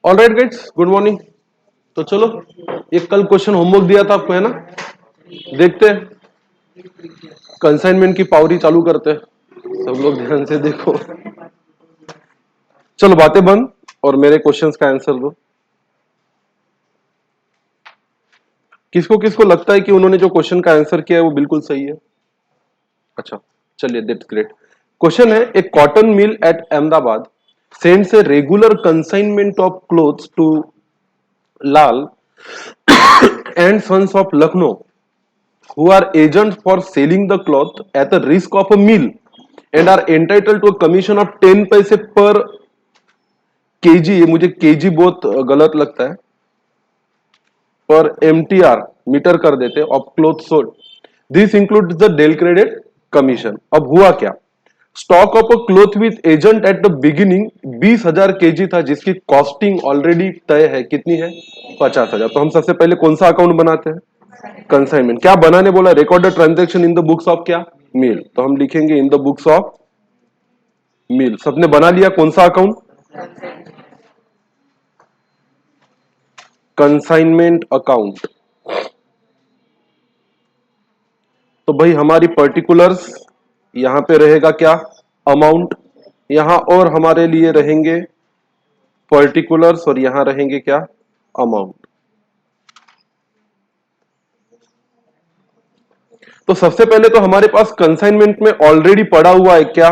Alright guys, good morning. तो चलो, एक कल क्वेश्चन होमवर्क दिया था आपको, है ना? देखते हैं, कंसाइनमेंट की पावरी चालू करते हैं। सब लोग ध्यान से देखो। चलो बातें बंद और मेरे क्वेश्चंस का आंसर दो। किसको किसको लगता है कि उन्होंने जो क्वेश्चन का आंसर किया है वो बिल्कुल सही है? अच्छा, चलिए, दैट्स ग्रेट। क्वेश्चन है, a cotton mill at Ahmedabad sends a regular consignment of clothes to Lal and Sons of Lucknow, who are agents for selling the cloth at the risk of a mill and are entitled to a commission of 10 पैसे पर KG. ये मुझे KG बहुत गलत लगता है, पर MTR metre कर देते of cloth sold. This include the del credit commission. अब हुआ क्या? Stock of a cloth with agent at the beginning 20,000 kg था, जिसकी कॉस्टिंग ऑलरेडी तय है। कितनी है? 50,000। तो हम सबसे पहले कौन सा अकाउंट बनाते हैं? कंसाइनमेंट। क्या बनाने बोला? Recorded transaction in the books of क्या? मिल। तो हम लिखेंगे इन द बुक्स ऑफ मिल। सबने बना लिया कौन सा अकाउंट? Consignment account. तो भाई हमारी पर्टिकुलर्स यहां पे रहेगा क्या? अमाउंट। यहां और हमारे लिए रहेंगे पर्टिकुलर्स और यहां रहेंगे क्या? अमाउंट। तो सबसे पहले तो हमारे पास कंसाइनमेंट में ऑलरेडी पड़ा हुआ है क्या?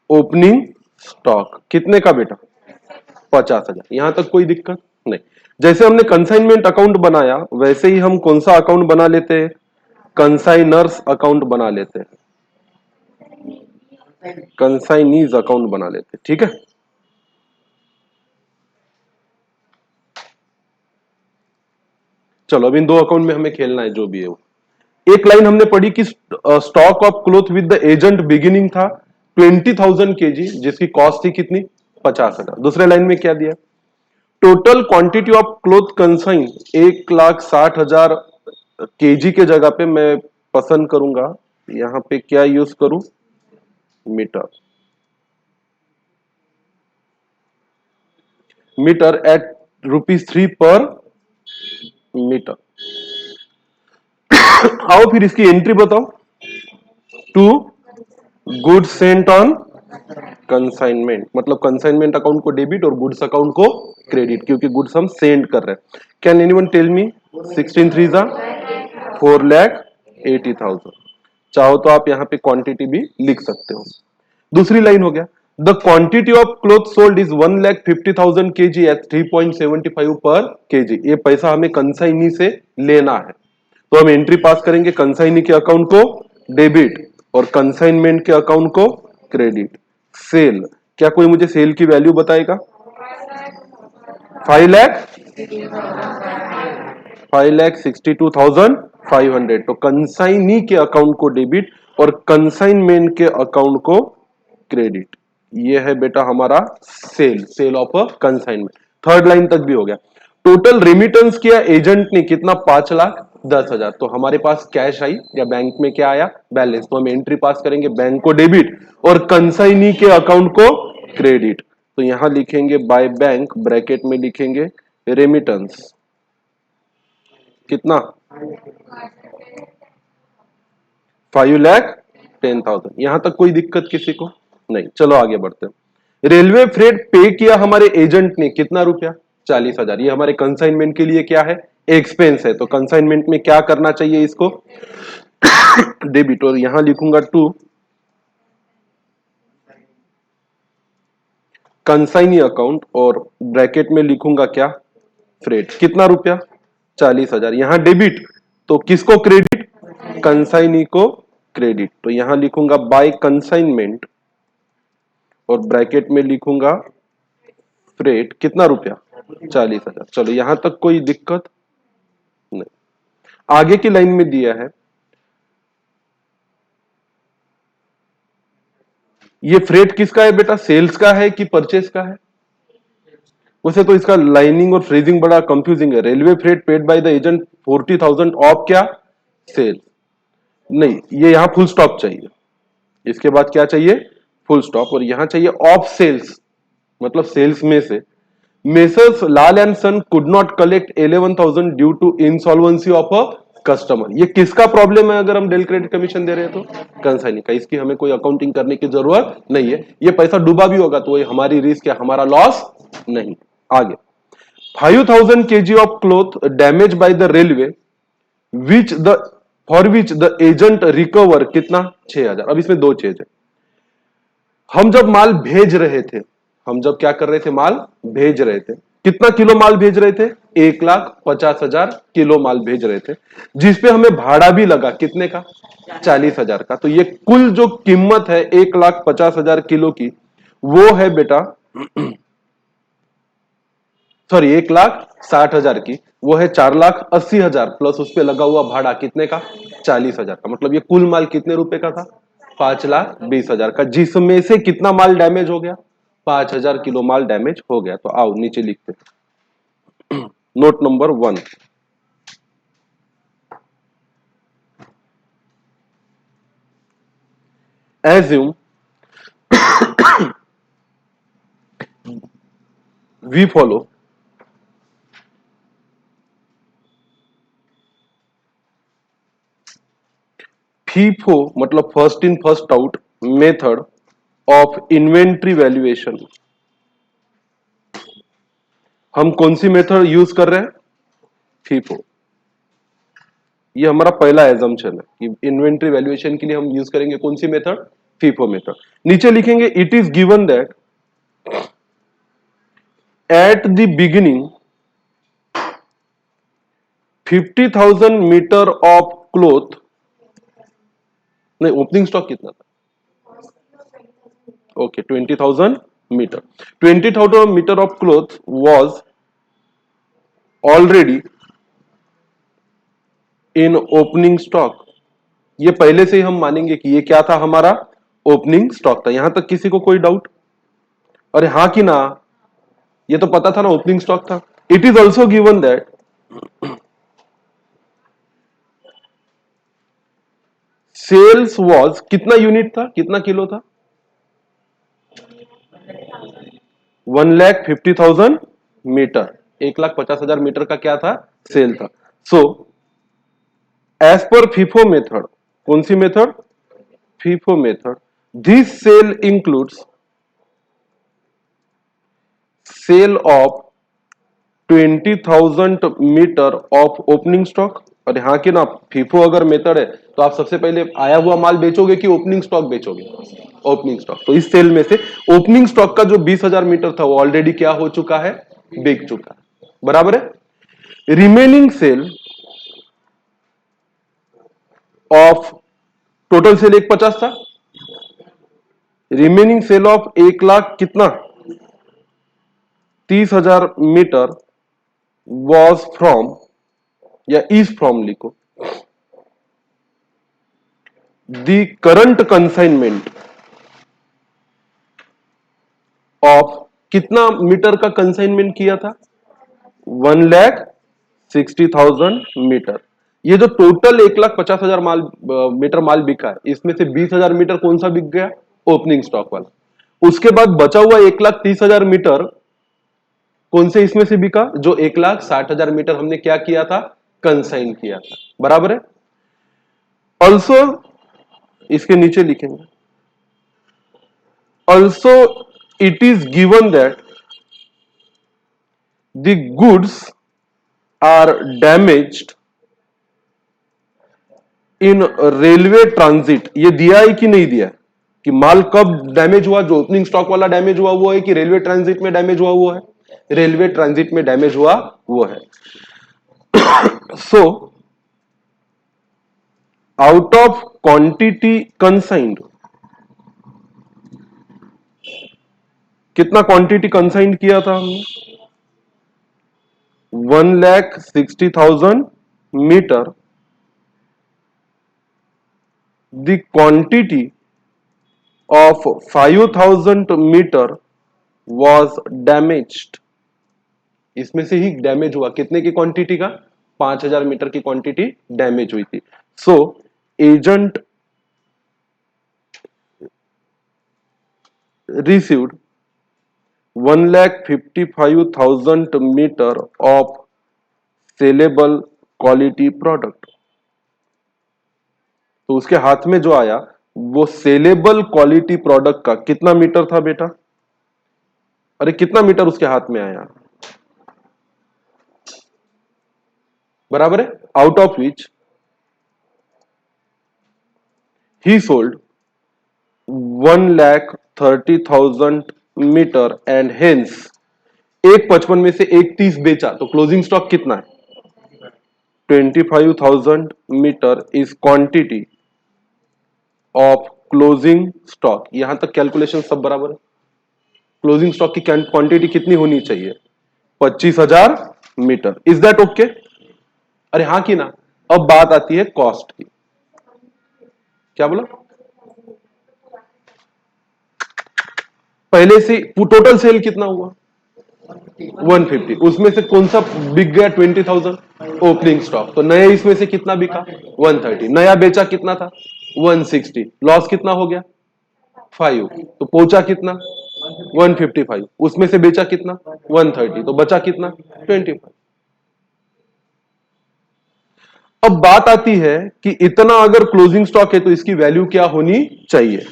Opening stock. कितने का बेटा? 50,000। यहां तक कोई दिक्कत नहीं। जैसे हमने कंसाइनमेंट अकाउंट बनाया, वैसे ही हम कौन सा अकाउंट बना लेते हैं? कंसाइनर्स अकाउंट बना लेते हैं, कंसाइनीज अकाउंट बना लेते हैं। ठीक है, चलो अब इन दो अकाउंट में हमें खेलना है, जो भी है वो। एक लाइन हमने पढ़ी कि stock of cloth with the agent beginning था 20,000 केजी, जिसकी कॉस्ट थी कितनी? 50,000। दूसरे लाइन में क्या दिया? Total quantity of cloth consign 1,60,000 KG के जगह पे मैं पसंद करूंगा यहां पे क्या यूज करूं? मीटर। मीटर एट ₹3 पर मीटर। आओ फिर इसकी एंट्री बताओ। To goods sent on consignment, मतलब कंसाइनमेंट अकाउंट को डेबिट और गुड्स अकाउंट को क्रेडिट, क्योंकि गुड्स हम सेंड कर रहे हैं। Can anyone tell me? 16 3 जा 4,80,000। चाहो तो आप यहां पे क्वांटिटी भी लिख सकते हो। दूसरी लाइन हो गया, the quantity of cloth sold is 1,50,000 kg at 3.75 per KG. ये पैसा हमें कंसाइनी से लेना है, तो हम एंट्री पास करेंगे कंसाइनी के अकाउंट को डेबिट और कंसाइनमेंट के अकाउंट को क्रेडिट। सेल, क्या कोई मुझे सेल की वैल्यू बताएगा? 5,62,500। तो कंसाइनी के अकाउंट को डेबिट और कंसाइनमेंट के अकाउंट को क्रेडिट। ये है बेटा हमारा sale, sale of a consignment. Third line तक भी हो गया। टोटल रेमिटेंस किया एजेंट ने कितना? 5,10,000। तो हमारे पास कैश आई या बैंक में क्या आया? बैलेंस। तो हम एंट्री पास करेंगे बैंक को डेबिट और कंसाइनी के अकाउंट को क्रेडिट। तो यहां लिखेंगे बाय बैंक, ब्रैकेट में लिखेंगे रेमिटेंस। कितना? 5,10,000। यहां तक कोई दिक्कत किसी को नहीं? चलो आगे बढ़ते हैं। रेलवे फ्रेट पे किया हमारे एजेंट ने कितना रुपया? 40,000। ये हमारे कंसाइनमेंट के लिए क्या है? एक्सपेंस है। तो कंसाइनमेंट में क्या करना चाहिए? इसको डेबिट, और यहां लिखूंगा टू कंसाइनी अकाउंट और ब्रैकेट में लिखूंगा क्या? फ्रेट। कितना रुपया? 40,000। यहां डेबिट, तो किसको क्रेडिट? कंसाइनी को क्रेडिट। तो यहां लिखूंगा बाय कंसाइनमेंट और ब्रैकेट में लिखूंगा फ्रेट। कितना रुपया? 40,000। चलो यहां तक कोई दिक्कत नहीं। आगे की लाइन में दिया है, ये फ्रेट किसका है बेटा? सेल्स का है कि परचेस का है? वैसे तो इसका लाइनिंग और फ्रेजिंग बड़ा कंफ्यूजिंग है। Railway freight paid by the agent 40,000 of क्या? सेल। नहीं, ये यहां फुल स्टॉप चाहिए। इसके बाद क्या चाहिए? Full stop. और यहां चाहिए ऑफ सेल्स। मतलब सेल्स में से Messrs Lal and son could not collect 11,000 due to insolvency of a customer. ये किसका प्रॉब्लम है अगर हम डेल क्रेडिट कमीशन दे रहे हैं तो? कंसाइनी का। इसकी हमें कोई अकाउंटिंग करने की जरूरत नहीं है। ये पैसा डूबा भी होगा तो ये हमारी रिस्क है, हमारा लॉस नहीं। आगे 5,000 kg of cloth damaged by the railway which the for which the agent recover कितना? 6,000। अब इसमें दो चीज है। हम जब माल भेज रहे थे, हम जब क्या कर रहे थे, माल भेज रहे थे, कितना किलो माल भेज रहे थे? 1,50,000 किलो माल भेज रहे थे, जिसपे हमें भाड़ा भी लगा कितने का? 40,000 का। तो ये कुल जो कीमत है 1,50,000 किलो की, वो है बेटा सॉरी 1,60,000 की, वो है 4,80,000 प्लस उस पे लगा हुआ भाड़ा कितने का? 40,000 का। मतलब ये कुल माल कितने रुपए का था? 5,20,000 का, जिसमें से कितना माल डैमेज हो गया? 5,000 किलो माल डैमेज हो गया। तो आओ नीचे लिखते note number 1। Assume we follow FIFO मतलब first in first out method of inventory valuation. हम कौन सी मेथड यूज कर रहे हैं? फीफो। ये हमारा पहला एजम्पशन है कि इन्वेंट्री वैल्यूएशन के लिए हम यूज करेंगे कौन सी मेथड? FIFO method. नीचे लिखेंगे it is given that at the beginning 50,000 metre of cloth, नहीं ओपनिंग स्टॉक कितना था? Okay 20,000 metre. 20,000 metre of cloth was already in opening stock. ये पहले से ही हम मानेंगे कि ये क्या था? हमारा ओपनिंग स्टॉक था। यहां तक किसी को कोई डाउट? अरे हाँ कि ना? ये तो पता था ना ओपनिंग स्टॉक था। It is also given that sales was कितना यूनिट था? कितना किलो था? 1,50,000 मीटर। 1,50,000 मीटर का क्या था? सेल था। So as per FIFO method, कौन सी method? FIFO method, this sale includes sale of 20,000 metre of opening stock. और हाँ कि ना, फीफो अगर मेथड है तो आप सबसे पहले आया हुआ माल बेचोगे कि ओपनिंग स्टॉक बेचोगे? Opening stock. तो इस सेल में से ओपनिंग स्टॉक का जो 20,000 मीटर था वो ऑलरेडी क्या हो चुका है? बिक चुका है। बराबर है। Remaining sale of total sale 150 था, रिमेनिंग सेल ऑफ 1,00,000 कितना? 30,000 मीटर वॉज फ्रॉम या इज फ्रॉम लिखो द करंट कंसाइनमेंट ऑफ कितना मीटर का कंसाइनमेंट किया था? 1,60,000 मीटर। ये जो टोटल 1,50,000 माल मीटर माल बिका है, इसमें से 20,000 मीटर कौन सा बिक गया? ओपनिंग स्टॉक वाला। उसके बाद बचा हुआ 1,30,000 मीटर कौन से इसमें से बिका? जो 1,60,000 मीटर हमने क्या किया था? कंसाइन किया था। बराबर है। ऑल्सो इसके नीचे लिखेंगे also it is given that the goods are damaged in railway transit. ये दिया है कि नहीं दिया कि माल कब डैमेज हुआ? जो ओपनिंग स्टॉक वाला डैमेज हुआ वो है कि रेलवे ट्रांजिट में डैमेज हुआ वो है? रेलवे ट्रांजिट में डैमेज हुआ वो है। So out of quantity consigned, कितना क्वांटिटी कंसाइंड किया था हमने? 1,60,000 metre. The quantity of 5,000 metre was damaged. इसमें से ही डैमेज हुआ कितने की क्वांटिटी का? 5,000 मीटर की क्वांटिटी डैमेज हुई थी। So agent received 1,55,000 metre of saleable quality product. तो उसके हाथ में जो आया वो सेलेबल क्वालिटी प्रोडक्ट का कितना मीटर था बेटा? अरे कितना मीटर उसके हाथ में आया? बराबर है, out of which he sold 1,30,000 metre and hence, एक 55 में से एक 30 बेचा, तो क्लोजिंग स्टॉक कितना है? 25,000 metre is quantity of closing stock. यहां तक कैलकुलेशन सब बराबर है। क्लोजिंग स्टॉक की क्वांटिटी कितनी होनी चाहिए? 25,000 मीटर। Is that okay? अरे हाँ की ना। अब बात आती है कॉस्ट की। क्या बोला? पहले से टोटल सेल कितना हुआ? 150। उसमें से कौन सा बिक गया? 20,000 ओपनिंग स्टॉक। तो नए इसमें से कितना बिका? 130। नया बेचा कितना था? 160। लॉस कितना हो गया? 5। तो पहुंचा कितना? 155। उसमें से बेचा कितना? 130। तो बचा कितना? 25। अब बात आती है कि इतना अगर क्लोजिंग स्टॉक है तो इसकी वैल्यू क्या होनी चाहिए?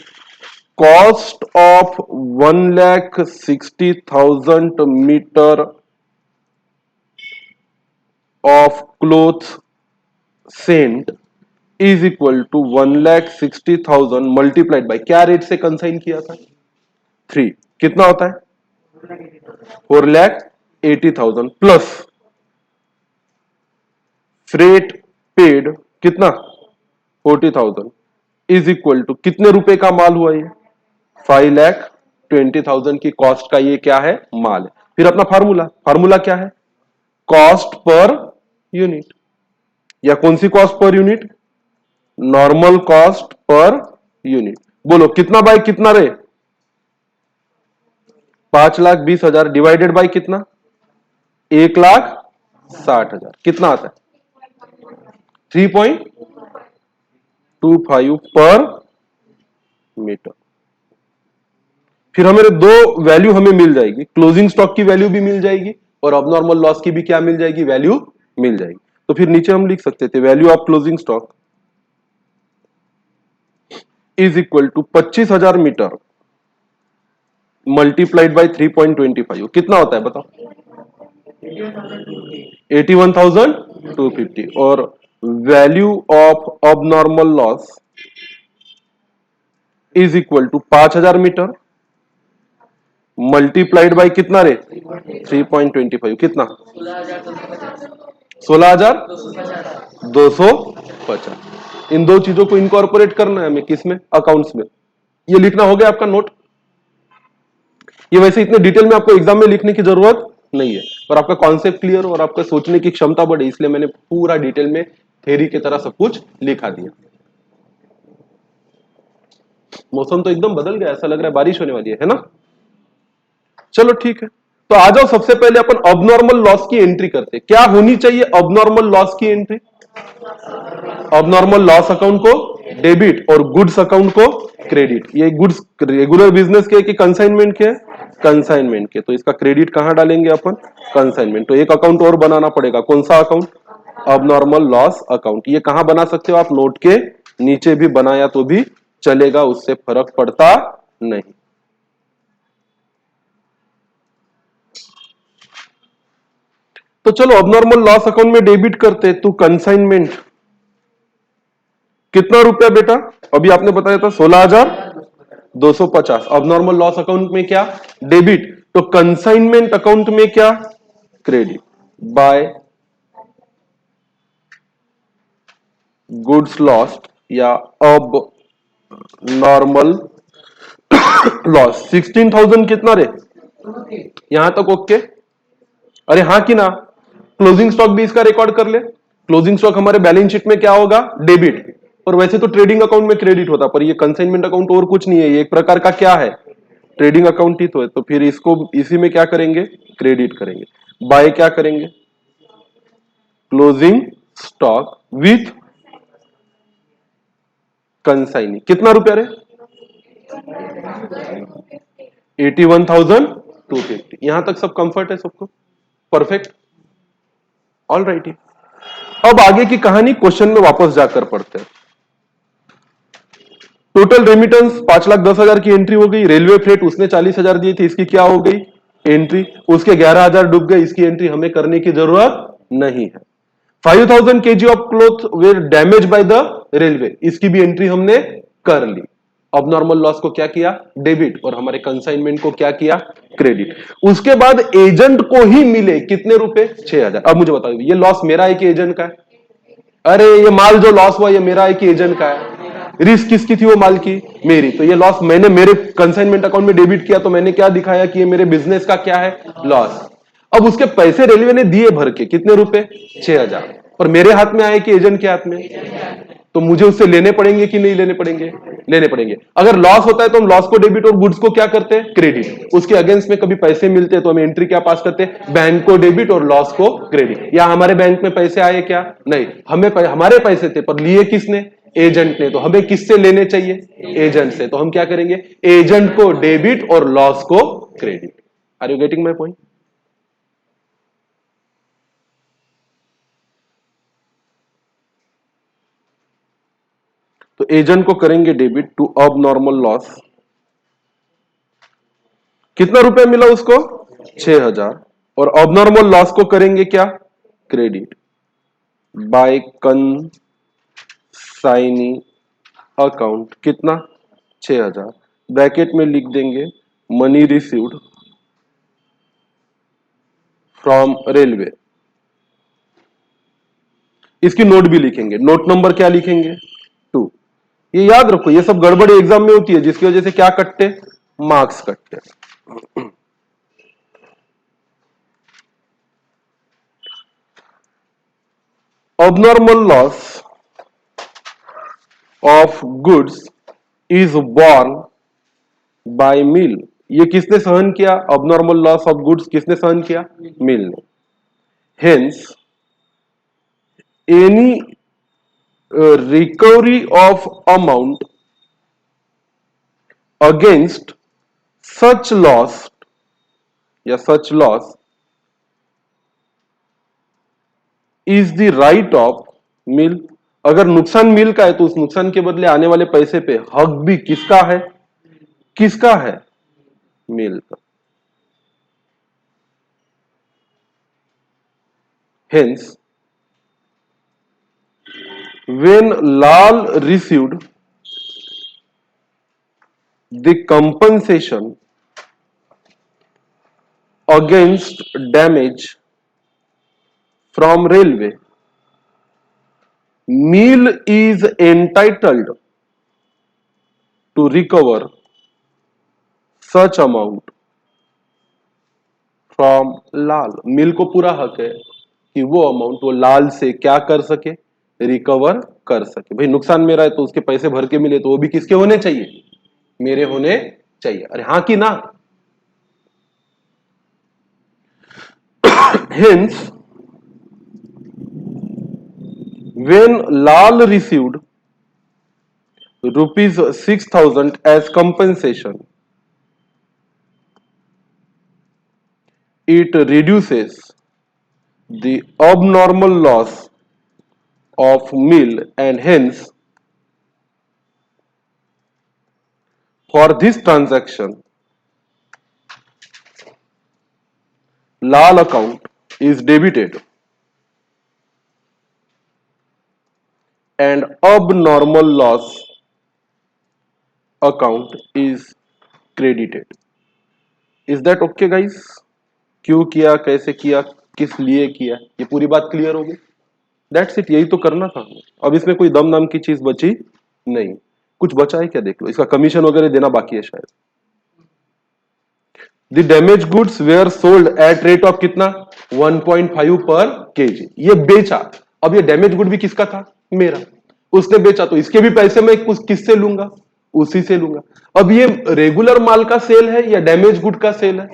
Cost of 1,60,000 metre of cloth sent is equal to 1,60,000 multiplied by क्या रेट से कंसाइन किया था? 3। कितना होता है? 4,80,000 प्लस फ्रेट पेड कितना? 40,000 इज इक्वल टू कितने रुपए का माल हुआ ये? 5,20,000 की कॉस्ट का ये क्या है? माल है। फिर अपना फार्मूला, फार्मूला क्या है? Cost per unit. या कौन सी cost per unit? Normal cost per unit. बोलो कितना बाय कितना रे? 5,20,000 डिवाइडेड बाय कितना? 1,60,000। कितना आता है? 3.25 पर मीटर। फिर हमें दो वैल्यू हमें मिल जाएगी, क्लोजिंग स्टॉक की वैल्यू भी मिल जाएगी और अबनॉर्मल लॉस की भी क्या मिल जाएगी? वैल्यू मिल जाएगी। तो फिर नीचे हम लिख सकते थे value of closing stock is equal to 25,000 metre multiplied by 3.25। कितना होता है बताओ? 81,250। और value of abnormal loss is equal to 5,000 metre multiplied by कितना रे? 3.25। कितना? 16,250। इन दो चीजों को इनकॉर्पोरेट करना है हमें किसमें? अकाउंट्स में। ये लिखना हो गया आपका नोट। ये वैसे इतने डिटेल में आपको एग्जाम में लिखने की जरूरत नहीं है, पर आपका कॉन्सेप्ट क्लियर और आपका सोचने की क्षमता बढ़े, इसलिए मैंने पूरा डिटेल में थ्योरी की तरह सब कुछ लिखा दिया। मौसम तो एकदम बदल गया, ऐसा लग रहा है बारिश होने वाली है ना? चलो ठीक है, तो आ जाओ सबसे पहले अपन अबनॉर्मल लॉस की एंट्री करते। क्या होनी चाहिए अबनॉर्मल लॉस की एंट्री? अबनॉर्मल लॉस अकाउंट को डेबिट और गुड्स अकाउंट को क्रेडिट। ये गुड्स रेगुलर बिजनेस के कि कंसाइनमेंट के? कंसाइनमेंट के। तो इसका क्रेडिट कहां डालेंगे अपन? कंसाइनमेंट। तो एक अकाउंट और बनाना पड़ेगा। कौन सा अकाउंट? Abnormal loss account. ये कहां बना सकते हो आप? नोट के नीचे भी बनाया तो भी चलेगा, उससे फर्क पड़ता नहीं। तो चलो अबनॉर्मल लॉस अकाउंट में डेबिट करते। तो कंसाइनमेंट कितना रुपया बेटा? अभी आपने बताया था 16,250। अबनॉर्मल लॉस अकाउंट में क्या? डेबिट। तो कंसाइनमेंट अकाउंट में क्या? क्रेडिट बाय गुड्स लॉस्ट या अब नॉर्मल लॉस। 16,000 कितना रे? यहां तक ओके? अरे हाँ कि ना? क्लोजिंग स्टॉक भी इसका रिकॉर्ड कर ले। क्लोजिंग स्टॉक हमारे बैलेंस शीट में क्या होगा? डेबिट। और वैसे तो ट्रेडिंग अकाउंट में क्रेडिट होता, पर ये कंसाइनमेंट अकाउंट और कुछ नहीं है, ये एक प्रकार का क्या है? ट्रेडिंग अकाउंट ही तो है। तो फिर इसको इसी में क्या करेंगे? क्रेडिट करेंगे। बाय क्या करेंगे? Closing stock with consignee. कितना रुपया रे? 81,000 250। यहां तक सब कंफर्ट है सबको? Perfect, all right. अब आगे की कहानी क्वेश्चन में वापस जाकर पढ़ते हैं। टोटल रेमिटेंस 5,10,000 की एंट्री हो गई। रेलवे फ्रेट उसने 40,000 दिए थे, इसकी क्या हो गई एंट्री? उसके 11,000 डूब गए, इसकी एंट्री हमें करने की जरूरत नहीं है। 5,000 kg of cloth were damage by the railway, इसकी भी एंट्री हमने कर ली। अब नॉर्मल लॉस को क्या किया? डेबिट, और हमारे कंसाइनमेंट को क्या किया? क्रेडिट। उसके बाद एजेंट को ही मिले कितने रुपए? 6,000। अब मुझे बताओ, ये लॉस मेरा है कि एजेंट का है? अरे ये माल जो लॉस हुआ ये मेरा है कि एजेंट का है? रिस्क किसकी थी? वो माल की, मेरी। तो ये लॉस मैंने मेरे कंसाइनमेंट अकाउंट में डेबिट किया, तो मैंने क्या दिखाया कि ये मेरे बिजनेस का क्या है? लॉस। अब उसके पैसे रेलवे ने दिए भर के, कितने रुपए? 6,000। और मेरे हाथ में आए कि एजेंट के हाथ में? तो मुझे उससे लेने पड़ेंगे कि नहीं लेने पड़ेंगे? लेने पड़ेंगे। अगर लॉस होता है तो हम लॉस को डेबिट और गुड्स को क्या करते हैं? क्रेडिट। उसके अगेंस्ट में कभी पैसे मिलते हैं तो हम एंट्री क्या पास करते हैं? बैंक को डेबिट और लॉस को क्रेडिट। या हमारे बैंक में पैसे आए क्या? नहीं, हमारे पैसे थे पर लिए किसने? एजेंट ने। तो हमें किससे लेने चाहिए? एजेंट से। तो हम क्या करेंगे? एजेंट को डेबिट और लॉस को credit. Are you getting my point? तो एजेंट को करेंगे debit to abnormal loss. कितना रुपए मिला उसको? 6,000। और अब नॉर्मल लॉस को करेंगे क्या? Credit by consigning account. कितना? 6,000। ब्रैकेट में लिख देंगे मनी रिसीव्ड फ्रॉम रेलवे। इसकी नोट भी लिखेंगे। नोट नंबर क्या लिखेंगे? 2। ये याद रखो, ये सब गड़बड़ी एग्जाम में होती है जिसकी वजह से क्या कटते? मार्क्स कटते। abnormal loss of goods is borne by mill। ये किसने सहन किया? abnormal loss of goods किसने सहन किया? मिल ने। hence any recovery of amount against such loss या such loss is the right of mill। अगर नुकसान मिल का है तो उस नुकसान के बदले आने वाले पैसे पे हक भी किसका है? किसका है? मिल का। Hence, when Lal received the compensation against damage from railway, Mill is entitled to recover such amount from Lal। मिल को पूरा हक है कि वो अमाउंट वो लाल से क्या कर सके? रिकवर कर सके। भाई नुकसान मेरा है तो उसके पैसे भर के मिले तो वो भी किसके होने चाहिए? मेरे होने चाहिए। अरे हाँ कि ना? Hence, when Lal received rupees 6,000 as compensation, it reduces the abnormal loss of mill, and hence for this transaction Lal account is debited and abnormal loss account is credited। Is that okay guys? क्यों किया, कैसे किया, किस लिए किया, ये पूरी बात क्लियर होगी? दैट्स इट, यही तो करना था। अब इसमें कोई दम नाम की चीज बची नहीं। कुछ बचा है क्या देख लो। इसका कमीशन वगैरह देना बाकी है शायद। The damage goods were sold at rate of कितना? 1.5 पर केजी। ये बेचा। अब ये डैमेज गुड भी किसका था? मेरा। उसने बेचा तो इसके भी पैसे मैं कुछ किससे लूंगा? उसी से लूंगा। अब ये रेगुलर माल का सेल है या डैमेज गुड का सेल है?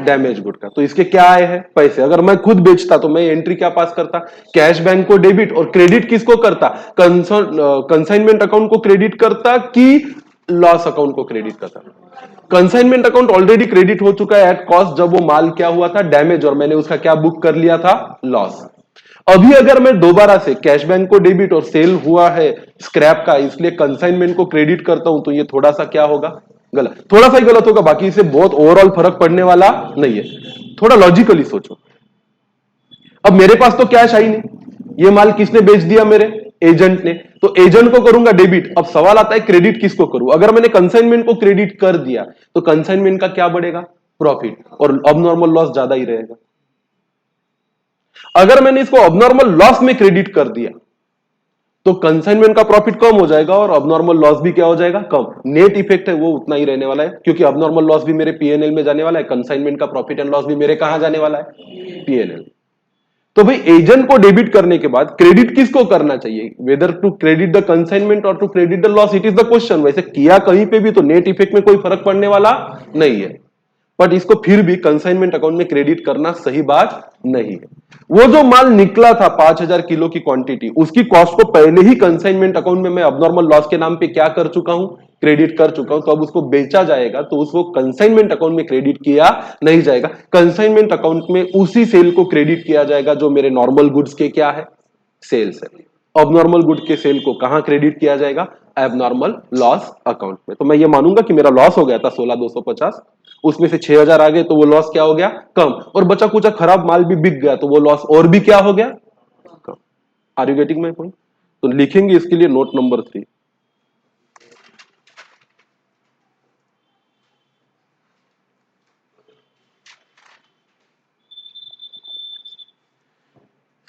डैमेज गुड का। तो इसके क्या आए हैं? पैसे। अगर मैं खुद बेचता तो मैं एंट्री क्या पास करता? कैश बैंक को डेबिट, और क्रेडिट किसको करता? कंसाइनमेंट अकाउंट को क्रेडिट करता कि लॉस अकाउंट को क्रेडिट करता? कंसाइनमेंट अकाउंट ऑलरेडी क्रेडिट हो चुका है एट कॉस्ट, जब वो माल क्या हुआ था, डैमेज, और मैंने उसका क्या बुक कर लिया था, लॉस। अभी अगर मैं दोबारा से कैश बैंक को डेबिट और सेल हुआ है स्क्रैप का, इसलिए कंसाइनमेंट को क्रेडिट करता हूं, तो ये थोड़ा सा क्या होगा, गलत, थोड़ा सा ही गलत होगा, बाकी इसे बहुत ओवरऑल फर्क पड़ने वाला नहीं है। थोड़ा लॉजिकली सोचो। अब मेरे पास तो कैश आई नहीं, ये माल किसने बेच दिया, मेरे एजेंट ने, तो एजेंट को करूंगा डेबिट। अब सवाल आता है क्रेडिट किसको करूं। अगर मैंने कंसाइनमेंट को क्रेडिट कर दिया तो कंसाइनमेंट का क्या बढ़ेगा, प्रॉफिट, और अबनॉर्मल लॉस ज्यादा ही रहेगा। अगर मैंने इसको अबनॉर्मल लॉस में क्रेडिट कर दिया तो कंसाइनमेंट का प्रॉफिट कम हो जाएगा और अबनॉर्मल लॉस भी क्या हो जाएगा, कम। नेट इफेक्ट है वो उतना ही रहने वाला है, क्योंकि अबनॉर्मल लॉस भी मेरे पीएनएल में जाने वाला है, कंसाइनमेंट का प्रॉफिट एंड लॉस भी मेरे कहां जाने वाला है, पीएनएल। तो भाई एजेंट को डेबिट करने के बाद क्रेडिट किसको करना चाहिए, whether to credit the consignment और to credit the loss, it is the question. वैसे किया कहीं पे भी तो नेट इफेक्ट में कोई फर्क पड़ने वाला नहीं है, बट इसको फिर भी कंसाइनमेंट अकाउंट में क्रेडिट करना सही बात नहीं है। वो जो माल निकला था 5000 किलो की क्वांटिटी, उसकी कॉस्ट को पहले ही कंसाइनमेंट अकाउंट में मैं अबनॉर्मल लॉस के नाम पे क्या कर चुका हूं, क्रेडिट कर चुका हूं। तो अब उसको बेचा जाएगा तो उसको कंसाइनमेंट अकाउंट में क्रेडिट किया नहीं जाएगा, कंसाइनमेंट अकाउंट में उसी सेल को क्रेडिट किया जाएगा जो मेरे नॉर्मल गुड्स के क्या है, सेल्स है। अबनॉर्मल गुड के सेल को कहां क्रेडिट किया जाएगा, एबनॉर्मल लॉस अकाउंट में। तो मैं ये मानूंगा कि मेरा लॉस हो गया था 16250, उसमें से 6000 आ गए तो वो लॉस क्या हो गया, कम, और बचा कुछ खराब माल भी बिक गया तो वो लॉस और भी क्या हो गया, कम। Are you getting my point? तो लिखेंगे इसके लिए note number 3,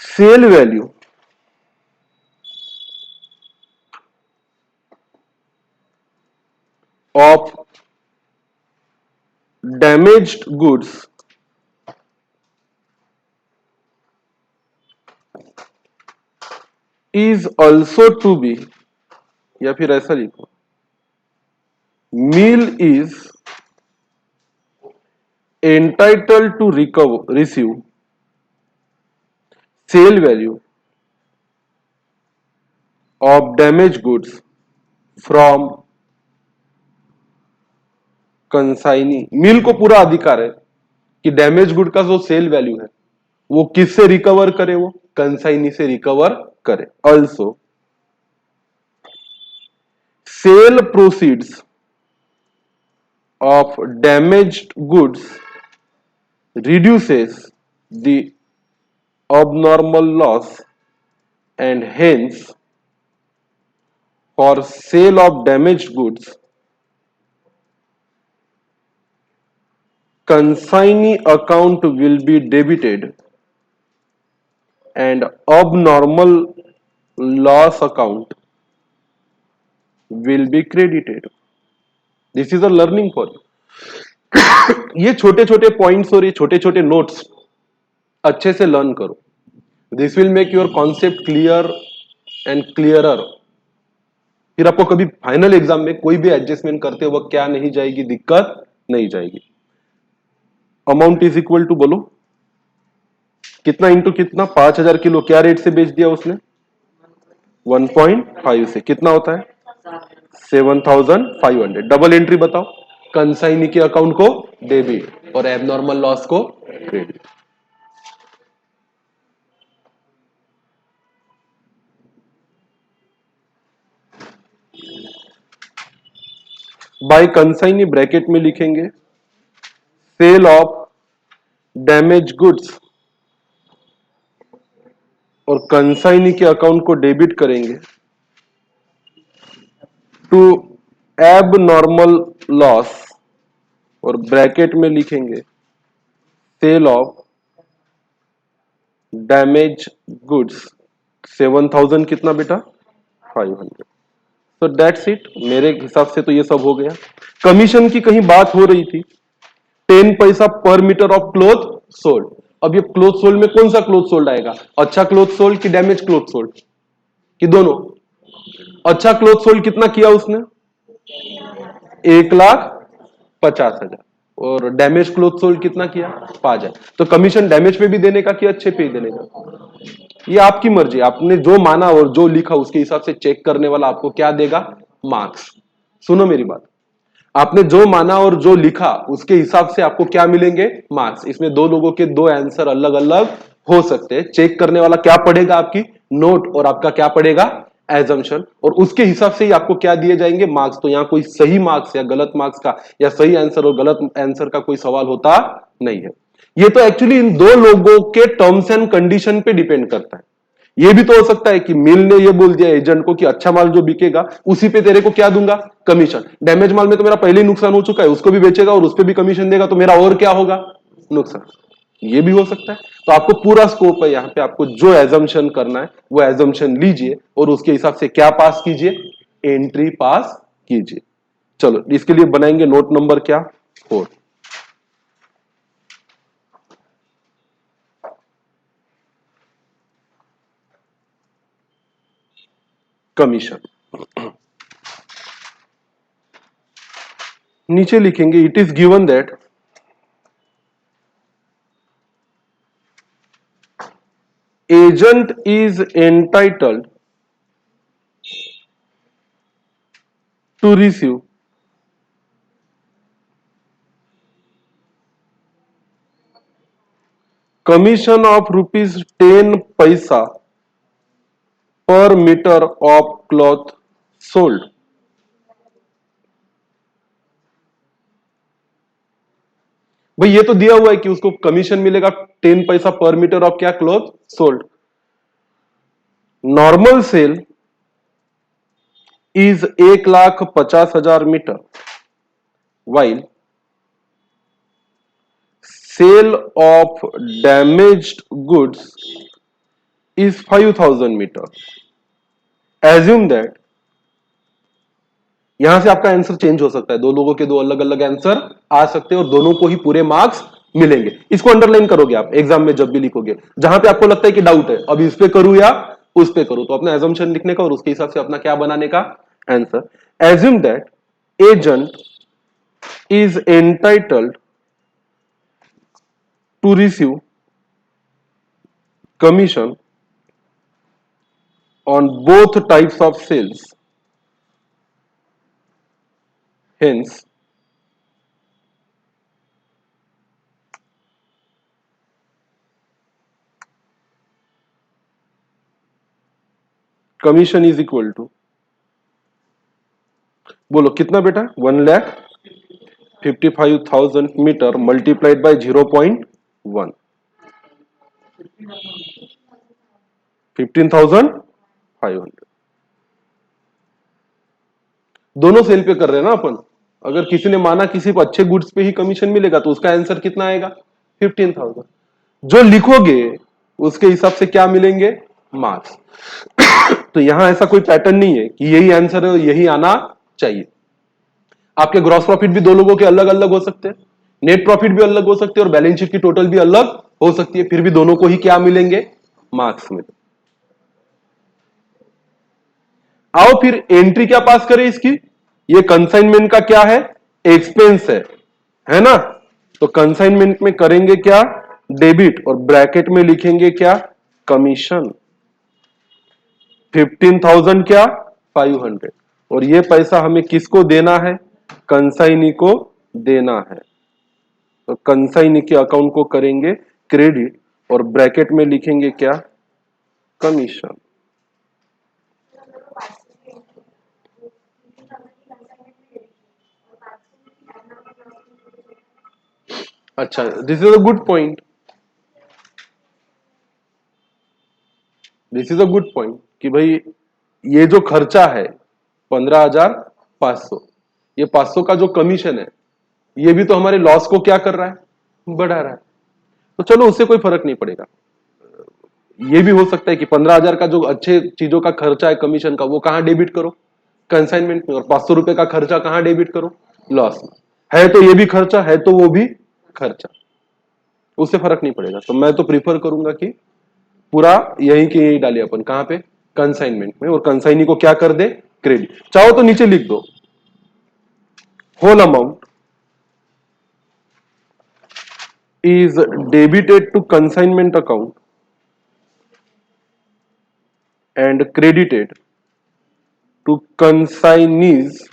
sale value of damaged goods is also to be, या फिर ऐसा लिखो, mill is entitled to receive sale value of damaged goods from consignee. मिल को पूरा अधिकार है कि डैमेज गुड का जो सेल वैल्यू है वो किससे रिकवर करे, वो कंसाइनी से रिकवर करे। Also sale proceeds of damaged goods reduces the abnormal loss, and hence for sale of damaged goods consignee account will be debited and abnormal loss account will be credited. This is a learning for you. ये छोटे छोटे points और ये छोटे छोटे notes अच्छे से learn करो। This will make your concept clear and clearer. फिर आपको कभी फाइनल एग्जाम में कोई भी एडजस्टमेंट करते वक्त क्या नहीं जाएगी, दिक्कत नहीं जाएगी। अमाउंट इज इक्वल टू, बोलो कितना इंटू कितना, 5000 किलो क्या रेट से बेच दिया उसने, 1.5 से, कितना होता है 7500। डबल एंट्री बताओ, कंसाइनी के अकाउंट को डेबिट और एबनॉर्मल लॉस को क्रेडिट। बाय कंसाइनी ब्रैकेट में लिखेंगे सेल ऑफ डैमेज गुड्स और कंसाइनी के अकाउंट को डेबिट करेंगे टू एबनॉर्मल लॉस, और ब्रैकेट में लिखेंगे सेल ऑफ डैमेज गुड्स 7000 कितना बेटा, 500। तो दैट्स इट। मेरे हिसाब से तो ये सब हो गया। कमीशन की कहीं बात हो रही थी, 10 पैसा per metre of cloth sold. अब ये क्लोथ सोल्ड में कौन सा क्लोथ सोल्ड आएगा, अच्छा क्लोथ सोल्ड कि डैमेज क्लोथ सोल्ड, कि दोनों? अच्छा क्लोथ सोल्ड कितना किया उसने, 1,50,000, और डैमेज क्लोथ सोल्ड कितना किया, 5,000। तो कमीशन डैमेज पे भी देने का कि अच्छे पे देने का, ये आपकी मर्जी। आपने जो माना और जो लिखा उसके हिसाब से चेक करने वाला आपको क्या देगा, मार्क्स। सुनो मेरी बात, आपने जो माना और जो लिखा उसके हिसाब से आपको क्या मिलेंगे, मार्क्स। इसमें दो लोगों के दो आंसर अलग अलग हो सकते हैं। चेक करने वाला क्या पढ़ेगा, आपकी नोट, और आपका क्या पढ़ेगा, एजम्पशन, और उसके हिसाब से ही आपको क्या दिए जाएंगे, मार्क्स। तो यहां कोई सही मार्क्स या गलत मार्क्स का, या सही आंसर और गलत आंसर का कोई सवाल होता नहीं है। ये तो एक्चुअली इन दो लोगों के टर्म्स एंड कंडीशन पे डिपेंड करता है। ये भी तो हो सकता है कि मिल ने ये बोल दिया एजेंट को कि अच्छा माल जो बिकेगा उसी पे तेरे को क्या दूंगा, कमीशन। डैमेज माल में तो मेरा पहले ही नुकसान हो चुका है, उसको भी बेचेगा और उस पर भी कमीशन देगा, तो मेरा और क्या होगा, नुकसान। ये भी हो सकता है। तो आपको पूरा स्कोप है यहाँ पे, आपको जो एजम्पशन करना है वो एजम्पशन लीजिए और उसके हिसाब से क्या पास कीजिए, एंट्री पास कीजिए। चलो इसके लिए बनाएंगे नोट नंबर क्या, 4। कमीशन। नीचे लिखेंगे it is given that agent is entitled to receive commission of rupees 10 paisa per meter of cloth sold। भाई ये तो दिया हुआ है कि उसको कमीशन मिलेगा 10 पैसा पर मीटर ऑफ क्या, cloth sold. Normal sale is 1,50,000 metre, while sale of damaged goods is 5,000 metre. Assume that, यहां से आपका आंसर चेंज हो सकता है, दो लोगों के दो अलग अलग आंसर आ सकते हैं और दोनों को ही पूरे मार्क्स मिलेंगे। इसको अंडरलाइन करोगे आप एग्जाम में जब भी लिखोगे, जहां पे आपको लगता है कि डाउट है अब इस पे करूं या उस पे करूं, तो अपना एजम्पशन लिखने का और उसके हिसाब से अपना क्या बनाने का, answer. Assume that agent is entitled to receive commission on both types of sales, hence commission is equal to, बोलो कितना बेटा, 1,55,000 मीटर मल्टीप्लाइड बाय 0.1, 15,500। दोनों सेल पे कर रहे हैं ना अपन। अगर किसी ने माना किसी को अच्छे गुड्स पे ही कमीशन मिलेगा तो उसका आंसर कितना आएगा, 15,000। जो लिखोगे उसके हिसाब से क्या मिलेंगे, मार्क्स। तो यहां ऐसा कोई पैटर्न नहीं है कि यही आंसर है यही आना चाहिए। आपके ग्रॉस प्रॉफिट भी दो लोगों के अलग अलग हो सकते हैं, नेट प्रॉफिट भी अलग हो सकते हैं और बैलेंस शीट की टोटल भी अलग हो सकती है, फिर भी दोनों को ही क्या मिलेंगे, मार्क्स मिले। आओ फिर एंट्री क्या पास करें इसकी, ये कंसाइनमेंट का क्या है, एक्सपेंस है ना। तो कंसाइनमेंट में करेंगे क्या, डेबिट, और ब्रैकेट में लिखेंगे क्या, कमीशन। 15,000 क्या, 500, और ये पैसा हमें किसको देना है, कंसाइनी को देना है। तो कंसाइनी के अकाउंट को करेंगे क्रेडिट और ब्रैकेट में लिखेंगे क्या, कमीशन। अच्छा, this is a good point, this is a good point कि भाई ये जो खर्चा है 15,500, ये 500 का जो कमीशन है ये भी तो हमारे लॉस को क्या कर रहा है, बढ़ा रहा है। तो चलो उससे कोई फर्क नहीं पड़ेगा। ये भी हो सकता है कि 15,000 का जो अच्छे चीजों का खर्चा है कमीशन का, वो कहां डेबिट करो, कंसाइनमेंट में, और 500 रुपए का खर्चा कहां डेबिट करो, लॉस में। है तो ये भी खर्चा, है तो वो भी खर्चा, उससे फर्क नहीं पड़ेगा। तो मैं तो प्रीफर करूंगा कि पूरा यही के यही डालिए अपन, कहां पे, कंसाइनमेंट में, और कंसाइनी को क्या कर दे, क्रेडिट। चाहो तो नीचे लिख दो, whole amount is debited to consignment account and credited to consignee's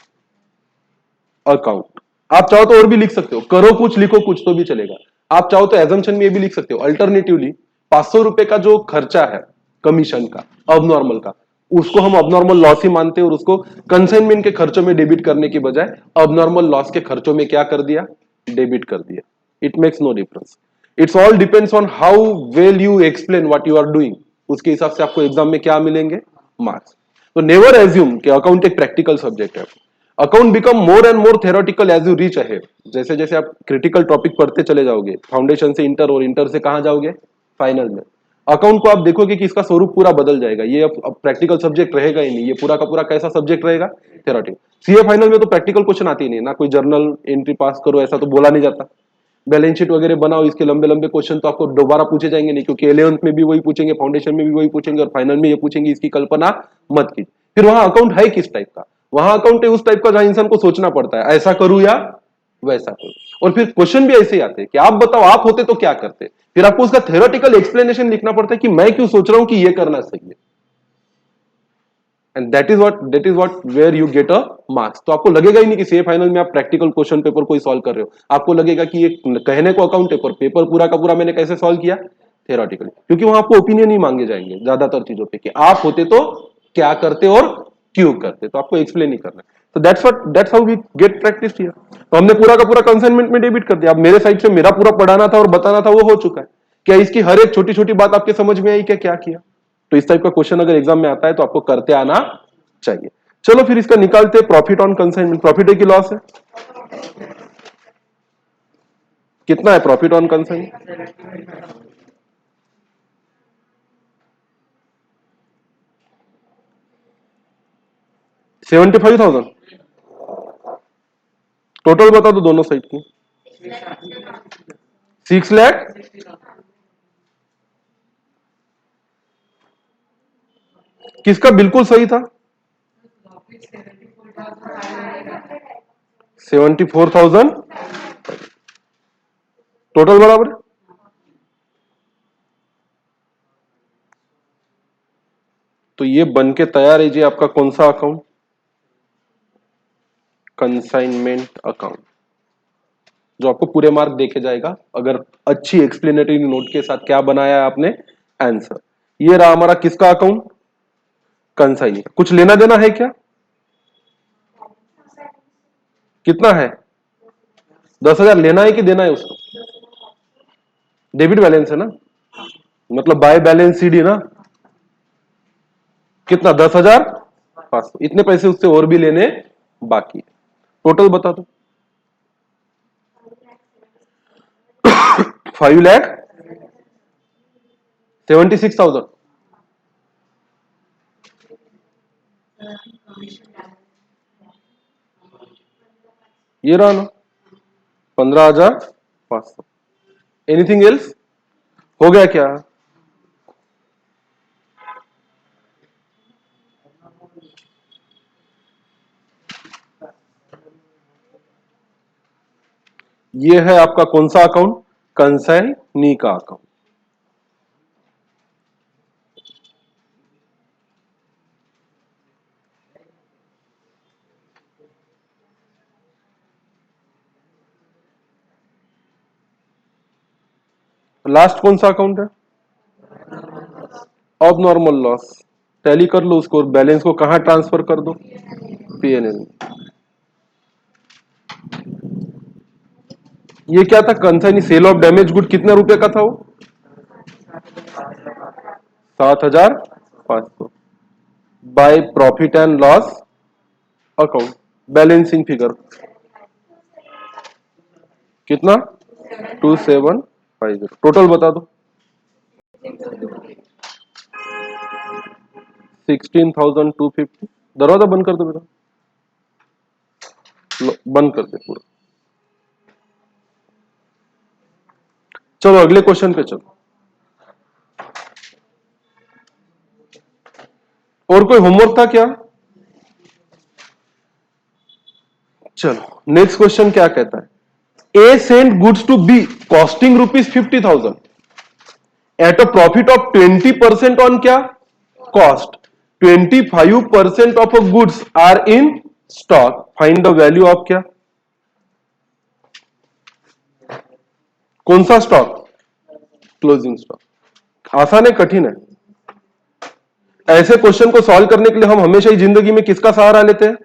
account. आप चाहो तो और भी लिख सकते हो, करो कुछ लिखो कुछ तो भी चलेगा। आप चाहो तो एजम्पशन में ये भी लिख सकते हो, अल्टरनेटिवली 500 रुपए का जो खर्चा है कमीशन का अबनॉर्मल का, उसको हम अबनॉर्मल लॉस ही मानते हैं और उसको कंसाइनमेंट के खर्चों में डेबिट करने की बजाय अबनॉर्मल लॉस के खर्चों में क्या कर दिया, डेबिट कर दिया। It makes no difference, it's all depends on how well you explain what you are doing, उसके हिसाब से आपको एग्जाम में क्या मिलेंगे, मार्क्स। तो नेवर एज्यूम कि अकाउंट एक प्रैक्टिकल सब्जेक्ट है। Account become more and more theoretical as you reach ahead. जैसे जैसे आप क्रिटिकल टॉपिक पढ़ते चले जाओगे, फाउंडेशन से इंटर और इंटर से कहां जाओगे, फाइनल में, अकाउंट को आप देखोगे कि इसका स्वरूप पूरा बदल जाएगा। ये अब प्रैक्टिकल सब्जेक्ट रहेगा ही नहीं, ये पूरा का पूरा कैसा सब्जेक्ट रहेगा, थेरोटिकल। सीए फाइनल में तो प्रैक्टिकल क्वेश्चन आती ही नहीं ना, कोई जर्नल एंट्री पास करो ऐसा तो बोला नहीं जाता। बैलेंस शीट वगैरह बनाओ, इसके लंबे लंबे क्वेश्चन तो आपको दोबारा पूछे जाएंगे नहीं, क्योंकि 11th में भी वही पूछेंगे, फाउंडेशन में भी वही पूछेंगे और फाइनल में ये पूछेंगे, इसकी कल्पना मत कीजिए। फिर वहां अकाउंट है किस टाइप का, वहां अकाउंट है उस टाइप का जहां इंसान को सोचना पड़ता है, ऐसा करूं या वैसा करूं। और फिर क्वेश्चन भी ऐसे ही आते हैं कि आप बताओ आप होते तो क्या करते, फिर आपको उसका थ्योरेटिकल एक्सप्लेनेशन लिखना पड़ता है कि मैं क्यों सोच रहा हूं कि ये करना सही है। And that is what where you get a marks. तो आपको लगेगा ही नहीं कि सीए फाइनल में आप प्रैक्टिकल क्वेश्चन पेपर कोई सॉल्व कर रहे हो, आपको लगेगा कि ये कहने को अकाउंट है पर पेपर पूरा का पूरा मैंने कैसे सॉल्व किया, थ्योरेटिकली। क्योंकि वहां आपको ओपिनियन ही मांगे जाएंगे ज्यादातर चीजों पे कि आप होते तो क्या करते और क्यों करते, तो आपको एक्सप्लेन ही करना है। तो that's how we get practice here. तो हमने पूरा का पूरा कंसाइनमेंट में डेबिट कर दिया। अब मेरे साइड से मेरा पूरा पढ़ाना था और बताना था, वो हो चुका है। क्या इसकी हर एक छोटी छोटी बात आपके समझ में आई, क्या किया? तो इस टाइप का क्वेश्चन अगर एग्जाम में आता है तो आपको करते आना चाहिए। चलो फिर इसका निकालते, प्रॉफिट ऑन कंसाइनमेंट। प्रॉफिट है कि लॉस है, कितना है प्रॉफिट ऑन कंसाइनमेंट? 75,000। टोटल बता दो दोनों साइड की। 6 लाख। किसका बिल्कुल सही था? 74,000 टोटल बराबर है। तो ये बन के तैयार है जी आपका कौन सा अकाउंट, कंसाइनमेंट अकाउंट, जो आपको पूरे मार्क देके जाएगा अगर अच्छी एक्सप्लेनेटरी नोट के साथ क्या बनाया है आपने, आंसर। ये रहा हमारा किसका अकाउंट, कंसाइनिंग। कुछ लेना देना है क्या, कितना है? 10,000 लेना है कि देना है उसको? डेबिट बैलेंस है ना, मतलब बाय बैलेंस सीडी ना। कितना, 10,500। इतने पैसे उससे और भी लेने बाकी। टोटल बता दो। 5,76,000। ये रहा ना 15,500। Anything else? हो गया क्या? ये है आपका कौन सा अकाउंट, कंसाइनी का अकाउंट। लास्ट कौन सा अकाउंट है, अब नॉर्मल लॉस। टैली कर लो उसको, बैलेंस को कहां ट्रांसफर कर दो, पीएनएल। ये क्या था, consignee sale of damage good, कितने रुपए का था वो? 7,500 by profit and loss account. Balancing figure कितना, 2,750। टोटल बता दो। 16,250। दरवाजा बंद कर दो बेटा, बंद कर दे पूरा। चलो अगले क्वेश्चन पे चलो। और कोई होमवर्क था क्या? चलो नेक्स्ट क्वेश्चन क्या कहता है, A send goods to B costing ₹50,000 at a profit of 20% on क्या, cost. 25% of a goods are in stock, find the value of क्या, कौन सा स्टॉक? Closing stock. आसान है कठिन है? ऐसे क्वेश्चन को सॉल्व करने के लिए हम हमेशा ही जिंदगी में किसका सहारा लेते हैं?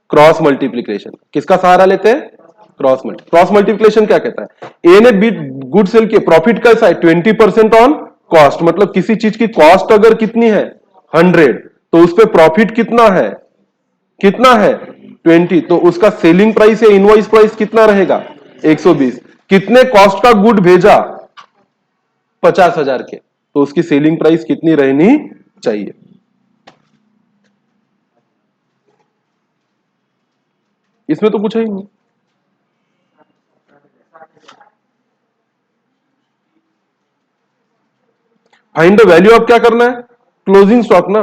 Cross multiplication. किसका सहारा लेते हैं? क्रॉस मल्टीप्लीकेशन क्या कहता है? ए ने बी गुड सेल किए, प्रॉफिट कैसा है? 20% ऑन कॉस्ट। मतलब किसी चीज की कॉस्ट अगर कितनी है 100, तो उस पर प्रॉफिट कितना है? कितना है? 20। तो उसका सेलिंग प्राइस या इनवॉइस प्राइस कितना रहेगा? 120। कितने कॉस्ट का गुड भेजा? 50,000 के। तो उसकी सेलिंग प्राइस कितनी रहनी चाहिए? इसमें तो पूछा ही नहीं। फाइंड द वैल्यू ऑफ क्या करना है? क्लोजिंग स्टॉक ना।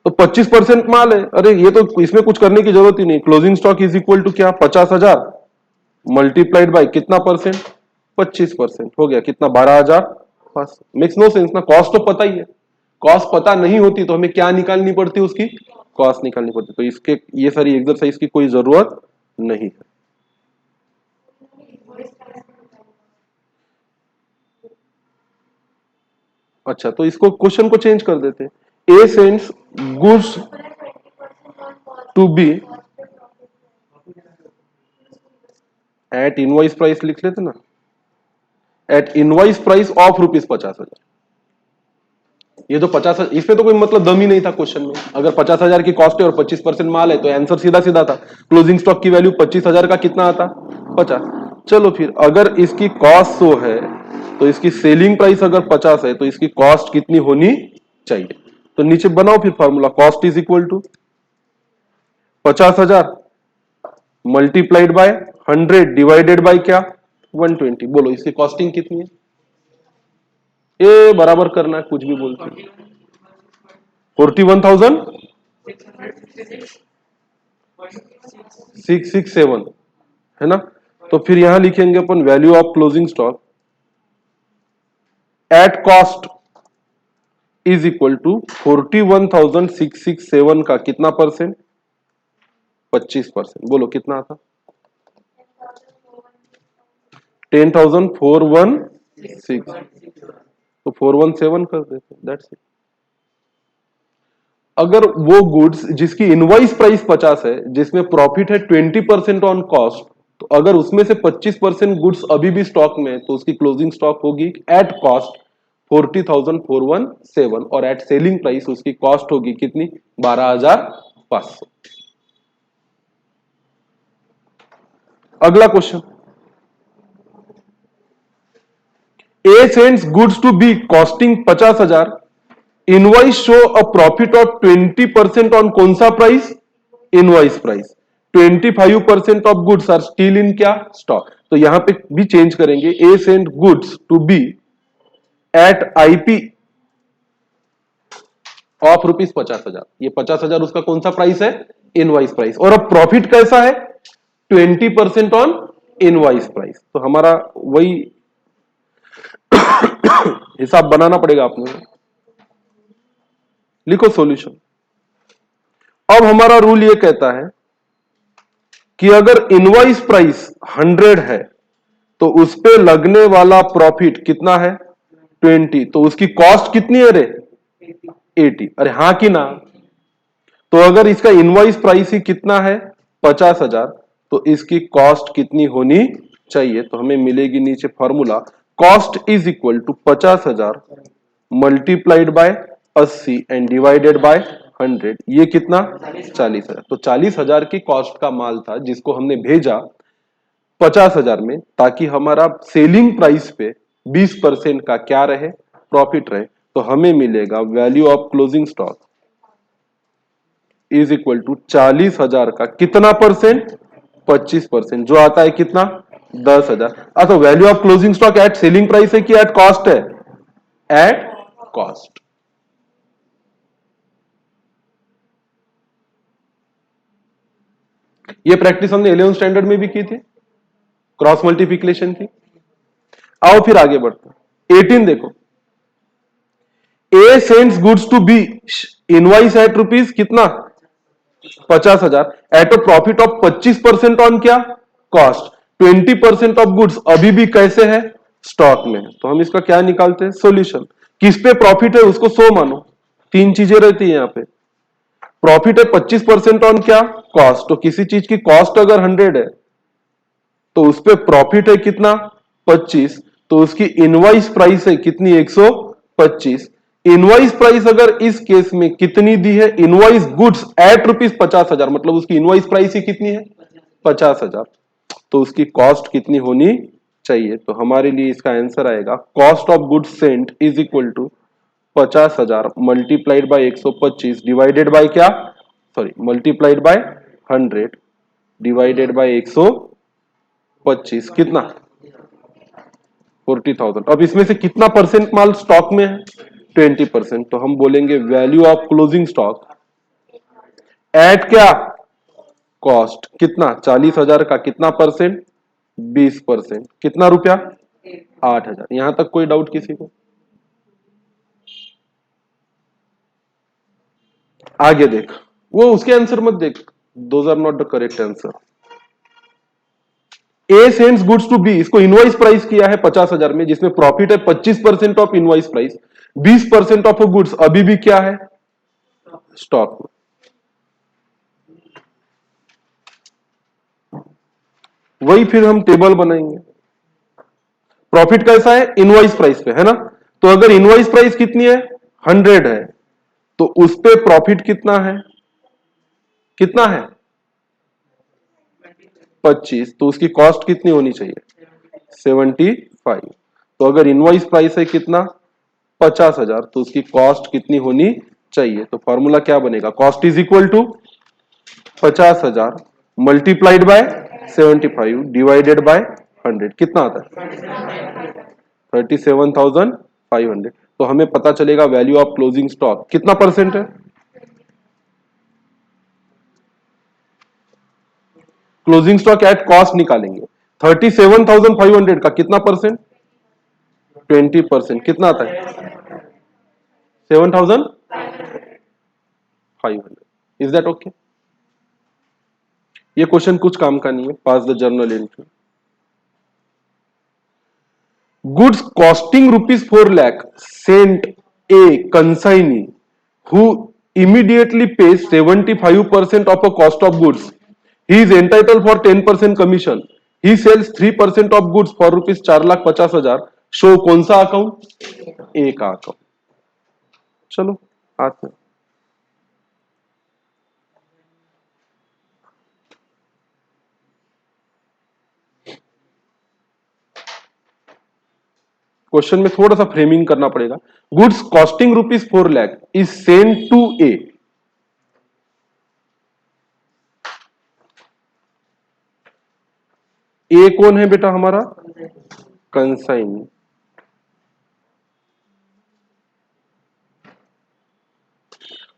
तो 25% माल है, अरे ये तो इसमें कुछ करने की जरूरत ही नहीं। Closing stock is equal to क्या? 50,000 मल्टीप्लाइड बाय कितना परसेंट? 25%। हो गया कितना? 12,500। मेक्स नो सेंस ना। कॉस्ट तो पता ही है। कॉस्ट पता नहीं होती तो हमें क्या निकालनी पड़ती? उसकी कॉस्ट निकालनी पड़ती। तो इसके ये सारी एक्सरसाइज की कोई जरूरत नहीं है। अच्छा, तो इसको क्वेश्चन को चेंज कर देते। A sends goods to B at invoice price लिख लेते ना। At invoice price of ₹50,000। ये तो 50, इसमें तो कोई मतलब दम ही नहीं था क्वेश्चन में। अगर 50,000 की कॉस्ट है और 25% माल है तो आंसर सीधा सीधा था। क्लोजिंग स्टॉक की वैल्यू 25,000 का कितना आता? 50। चलो फिर, अगर इसकी कॉस्ट 100 है तो इसकी सेलिंग प्राइस अगर 50 है तो इसकी कॉस्ट कितनी होनी चाहिए? तो नीचे बनाओ फिर formula. Cost is equal to 50,000 multiplied by 100 divided by क्या? 120। बोलो इसकी कॉस्टिंग कितनी है? ये बराबर करना है, कुछ भी बोलते। 41,667 है ना। तो फिर यहां लिखेंगे अपन value of closing stock at cost is equal to 41,667 का कितना परसेंट? 25%। बोलो कितना आता? 10,416। तो 417 कर देते, दैट्स इट। अगर वो गुड्स जिसकी इनवॉइस प्राइस 50 है, जिसमें प्रॉफिट है 20% ऑन कॉस्ट, तो अगर उसमें से 25% गुड्स अभी भी स्टॉक में है तो उसकी क्लोजिंग स्टॉक होगी एट कॉस्ट 40,417 और एट सेलिंग प्राइस उसकी कॉस्ट होगी कितनी? 12,500। अगला question. A sends goods to B costing 50,000। Invoice show a profit of 20% on कौन सा price? Invoice price. 25% of goods are still in क्या? स्टॉक। तो यहां पे भी चेंज करेंगे। A send goods to B at IP of ₹50,000। ये 50,000 उसका कौन सा प्राइस है? Invoice price. और अब प्रॉफिट कैसा है? 20% ऑन इनवॉइस प्राइस। तो हमारा वही हिसाब बनाना पड़ेगा आपने। लिखो सॉल्यूशन। अब हमारा रूल ये कहता है कि अगर इनवॉइस प्राइस 100 है तो उस पे लगने वाला प्रॉफिट कितना है? 20। तो उसकी कॉस्ट कितनी है रे? 80। अरे हाँ कि ना? तो अगर इसका इनवॉइस प्राइस ही कितना है? 50,000। तो इसकी कॉस्ट कितनी होनी चाहिए? तो हमें मिलेगी नीचे formula. Cost is equal to 50,000 multiplied by 80 and divided by 100। ये कितना? 40,000। तो 40,000 की कॉस्ट का माल था जिसको हमने भेजा 50,000 में, ताकि हमारा सेलिंग प्राइस पे 20% का क्या रहे? प्रॉफिट रहे। तो हमें मिलेगा value of closing stock is equal to 40,000 का कितना परसेंट? 25%। जो आता है कितना? 10,000। अच्छा, value of closing stock eight selling price है कि एट कॉस्ट है? At cost. ये प्रैक्टिस हमने 11th स्टैंडर्ड में भी की थी, क्रॉस मल्टीप्लिकेशन की। आओ फिर आगे बढ़ते हैं। 18 देखो। A sends goods to B invoice at rupees कितना? 50,000 at a profit of 25% on क्या? कॉस्ट। 20% ऑफ गुड्स अभी भी कैसे है? स्टॉक में, तो हम इसका क्या निकालते हैं, सॉल्यूशन। किस पे प्रॉफिट है उसको 100 मानो, तीन चीजें रहती है यहाँ पे। प्रॉफिट है 25% ऑन क्या, कॉस्ट, तो किसी चीज की कॉस्ट अगर 100 है तो उस पे प्रॉफिट है कितना, 25, तो उसकी इनवॉइस प्राइस है कितनी, 125। इनवॉइस प्राइस अगर इस केस में कितनी दी है, इनवॉइस गुड्स एट ₹50,000, मतलब उसकी इनवॉइस प्राइस ही कितनी है, 50,000, तो उसकी कॉस्ट कितनी होनी चाहिए। तो हमारे लिए इसका आंसर आएगा cost of goods sent is equal to 50,000 multiplied by 125 divided by क्या, sorry multiplied by 100 divided by 125, कितना, 40,000। अब इसमें से कितना परसेंट माल स्टॉक में है, 20%, तो हम बोलेंगे value of closing stock eight क्या, कॉस्ट, कितना, 40,000 का कितना परसेंट, 20%, कितना रुपया, 8,000। यहां तक कोई डाउट किसी को, आगे देख, वो उसके आंसर मत देख, those are not the correct answer. A sends goods to B, इसको इनवॉइस प्राइस किया है 50,000 में, जिसमें प्रॉफिट है 25% of invoice price, 20% of goods अभी भी क्या है, स्टॉक में। वही फिर हम टेबल बनाएंगे। प्रॉफिट कैसा है, इनवॉइस प्राइस पे है ना, तो अगर इनवॉइस प्राइस कितनी है, 100 है, तो उस पे प्रॉफिट कितना है, कितना है, 25, तो उसकी कॉस्ट कितनी होनी चाहिए, 75। तो अगर इनवॉइस प्राइस है कितना, 50,000, तो उसकी कॉस्ट कितनी होनी चाहिए। तो फॉर्मूला क्या बनेगा, cost is equal to 50,000 multiplied by 75 divided by 100, कितना आता है, 37,500। तो हमें पता चलेगा वैल्यू ऑफ क्लोजिंग स्टॉक कितना परसेंट है, क्लोजिंग स्टॉक एट कॉस्ट निकालेंगे, 37,500 का कितना परसेंट, 20%, कितना आता है, 7,500। इज दैट ओके, ये क्वेश्चन कुछ काम का नहीं है, pass the journal entry. Goods costing ₹4 lakh sent a consignee who immediately pays 75% of a cost of goods. He is entitled for 10% commission. He sells 3% of goods for ₹4,50,000. Show कौन सा account, ए का account. चलो आते हैं। क्वेश्चन में थोड़ा सा framing करना पड़ेगा। Goods costing ₹4 lakh is sent to a, a कौन है बेटा हमारा, consignee,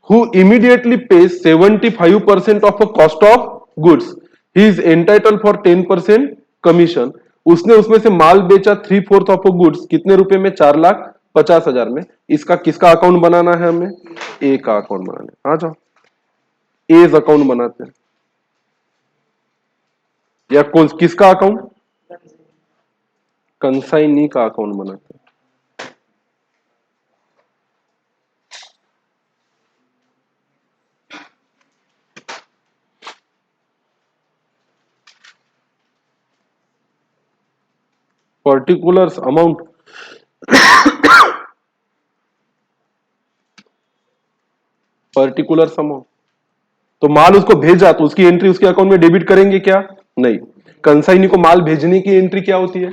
who immediately pays 75% of a cost of goods. He is entitled for 10% commission. उसने उसमें से माल बेचा 3/4 ऑफ गुड्स, कितने रुपए में, 4,50,000 में। इसका किसका अकाउंट बनाना है हमें, ए का अकाउंट बनाना है। आ जाओ एज अकाउंट बनाते हैं, या कौन किसका अकाउंट, कंसाइनी का अकाउंट बनाते हैं। पर्टिकुलर अमाउंट, पर्टिकुलर अमाउंट, तो माल उसको भेजा तो उसकी एंट्री उसके अकाउंट में डेबिट करेंगे क्या, नहीं। कंसाइनी को माल भेजने की एंट्री क्या होती है,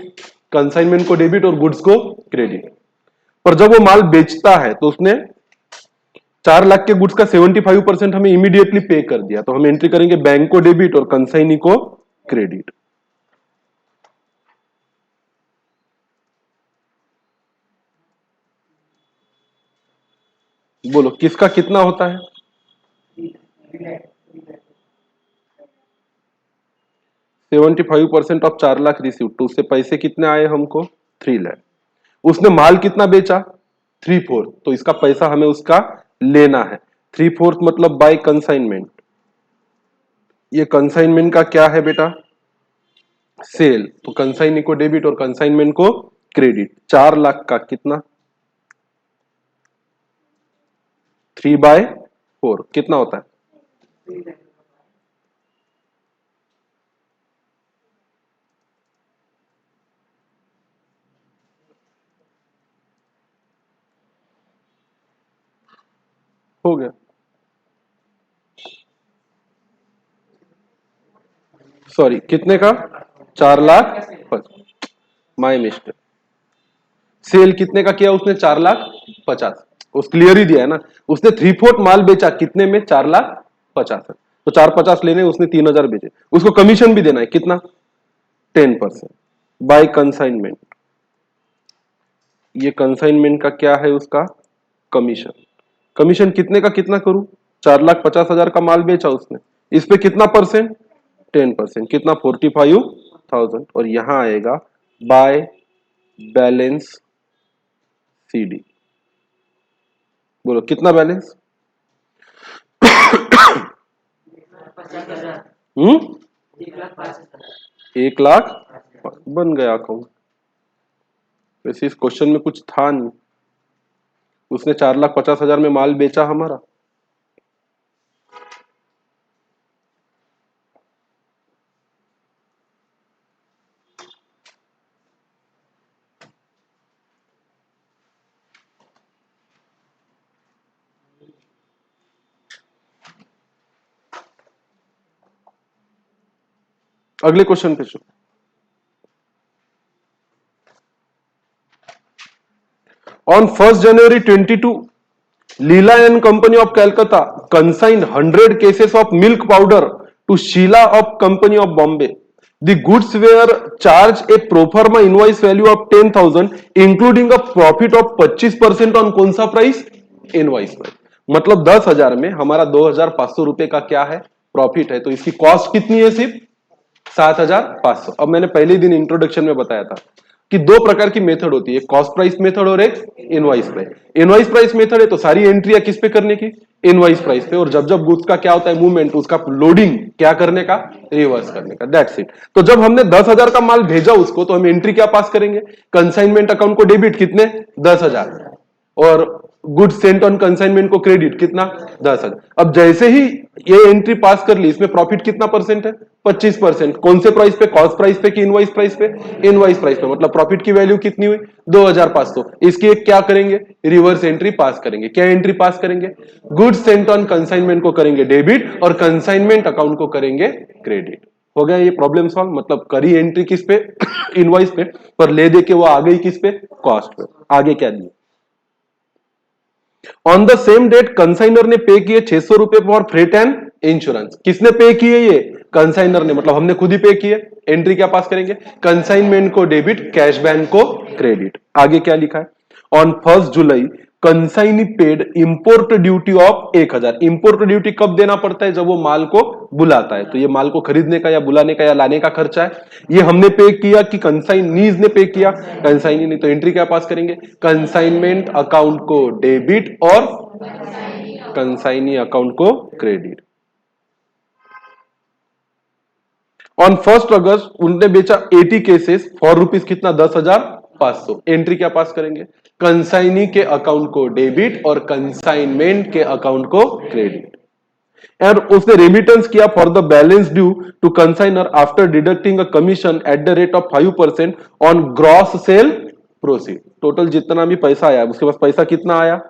कंसाइनमेंट को डेबिट और गुड्स को क्रेडिट। पर जब वो माल बेचता है तो उसने 4 लाख के गुड्स का 75% हमें इमीडिएटली पे कर दिया, तो हम एंट्री करेंगे बैंक को डेबिट और कंसाइनी को क्रेडिट। बोलो किसका कितना होता है, 75% ऑफ 4 लाख रिसीव, तो उससे पैसे कितने आए हमको, 3 लाख। उसने माल कितना बेचा, 3/4, तो इसका पैसा हमें उसका लेना है। 3/4 मतलब बाय कंसाइनमेंट, ये कंसाइनमेंट का क्या है बेटा, सेल, तो कंसाइनी को डेबिट और कंसाइनमेंट को क्रेडिट 4 लाख का कितना 3/4 कितना होता है? हो गया। सॉरी कितने का 4 लाख। My mistake. सेल कितने का किया उसने 4 लाख 50। उस क्लियर ही दिया है ना। उसने 3/4 माल बेचा कितने में 4 लाख 50 है। तो 450 लेने उसने 3,000 बेचे। उसको कमीशन भी देना है कितना 10% बाय कंसाइनमेंट। ये कंसाइनमेंट का क्या है उसका कमीशन। कमीशन कितने का कितना करूं 4,50,000 का माल बेचा उसने। इस पे कितना परसेंट 10% कितना 45,000 और यहां आएगा बाय बैलेंस सीडी। बोलो कितना बैलेंस। हम्म 1 लाख बन गया अकाउंट। वैसे इस क्वेश्चन में कुछ था नहीं। उसने 4,50,000 में माल बेचा हमारा। अगले क्वेश्चन पे चलो। On 1st January 22, Leela and Company of Calcutta consigned 100 cases of milk powder to Sheela of Company of Bombay. The goods were charged a pro forma invoice value of 10,000 including a profit of 25% on कौन सा price invoice price. मतलब 10,000 में हमारा 2,500 रुपए का क्या है profit है। तो इसकी कॉस्ट कितनी है सिर्फ 7,500। अब मैंने पहले दिन इंट्रोडक्शन में बताया था कि दो प्रकार की मेथड होती है कॉस्ट प्राइस मेथड और एक invoice price. Invoice price method है तो सारी एंट्रियां किस पे करने की इनवॉइस प्राइस पे और जब जब गुड्स का क्या होता है मूवमेंट उसका लोडिंग क्या करने का रिवर्स करने का दैट्स इट। तो जब हमने 10,000 का माल भेजा उसको तो हम एंट्री क्या पास करेंगे कंसाइनमेंट अकाउंट को डेबिट कितने 10,000 और गुड सेंट ऑन कंसाइनमेंट को क्रेडिट कितना 10,000। अब जैसे ही ये एंट्री पास कर ली इसमें प्रॉफिट कितना परसेंट है 25%। कौन से प्राइस पे कॉस्ट प्राइस पे कि इनवॉइस प्राइस पे इनवॉइस प्राइस पे। मतलब प्रॉफिट की वैल्यू कितनी हुई 2,500। इसकी एक क्या करेंगे रिवर्स एंट्री पास करेंगे। क्या एंट्री पास करेंगे गुड सेंट ऑन कंसाइनमेंट को करेंगे डेबिट और कंसाइनमेंट अकाउंट को करेंगे क्रेडिट। हो गया ये प्रॉब्लम सॉल्व। मतलब करी एंट्री किस पे इनवॉइस पे पर ले दे के वो आ गई किस पे कॉस्ट पे। आगे क्या दिया on the same date consigner ने पे किए 600 रुपए फॉर फ्रेट एंड इंश्योरेंस। किसने पे किए ये कंसाइनर ने मतलब हमने खुद ही पे किए। एंट्री क्या पास करेंगे कंसाइनमेंट को डेबिट कैश बैंक को क्रेडिट। आगे क्या लिखा है on 1 July consignee paid import duty of 1,000। Import duty कब देना पड़ता है जब वो माल को बुलाता है। तो ये माल को खरीदने का या बुलाने का या लाने का खर्चा है। ये हमने पे किया कि कंसाइनीज ने पे किया कंसाइनी ने। तो एंट्री क्या पास करेंगे कंसाइनमेंट अकाउंट को डेबिट और कंसाइनी अकाउंट को क्रेडिट। ऑन 1 अगस्त उनने बेचा 80 केसेस फॉर रुपीज कितना 10,500। एंट्री क्या पास करेंगे कंसाइनी के अकाउंट को डेबिट और कंसाइनमेंट के अकाउंट को क्रेडिट। और उसने रेमिटेंस किया for the balance due to consigner after deducting a commission at the rate of 5% on gross sale proceed. Total जितना भी पैसा आया उसके पास पैसा कितना आया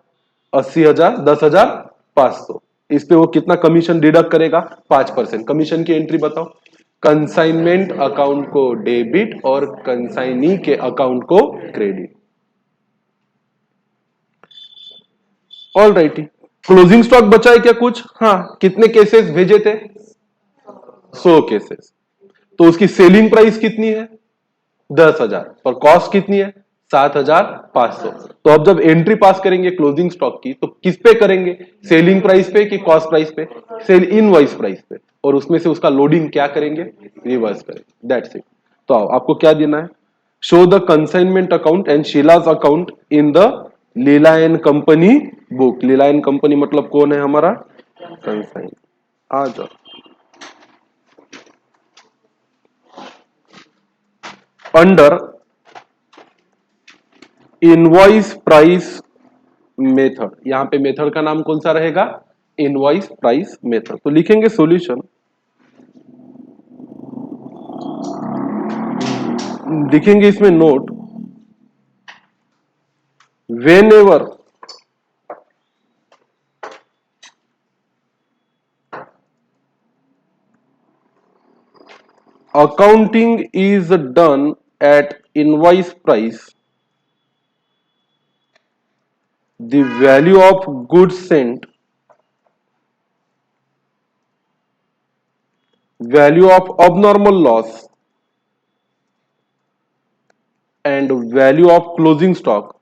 80,000 10,500। इस पे वो कितना कमीशन डिडक्ट करेगा 5%। कमीशन की एंट्री बताओ कंसाइनमेंट अकाउंट को डेबिट और कंसाइनी के अकाउंट को credit. All righty closing stock बचा है क्या कुछ। हाँ कितने केसेस भेजे थे 100 केसेस। तो उसकी सेलिंग प्राइस कितनी है 10,000 और कॉस्ट कितनी है 7,500। तो अब जब एंट्री पास करेंगे क्लोजिंग स्टॉक की तो किस पे करेंगे सेलिंग प्राइस पे कि कॉस्ट प्राइस पे सेल इनवॉइस प्राइस पे और उसमें से उसका लोडिंग क्या करेंगे रिवर्स करेंगे दैट्स इट। तो आपको क्या देना है show the consignment account and Sheela's account in the Leela and company book. Leela and company मतलब कौन है हमारा कंसाइन। आ जाओ अंडर इनवॉइस प्राइस मेथड, यहां पे मेथड का नाम कौन सा रहेगा? Invoice price method. तो लिखेंगे सॉल्यूशन, लिखेंगे इसमें note, when ever accounting is done at invoice price, the value of goods sent, value of abnormal loss, and value of closing stock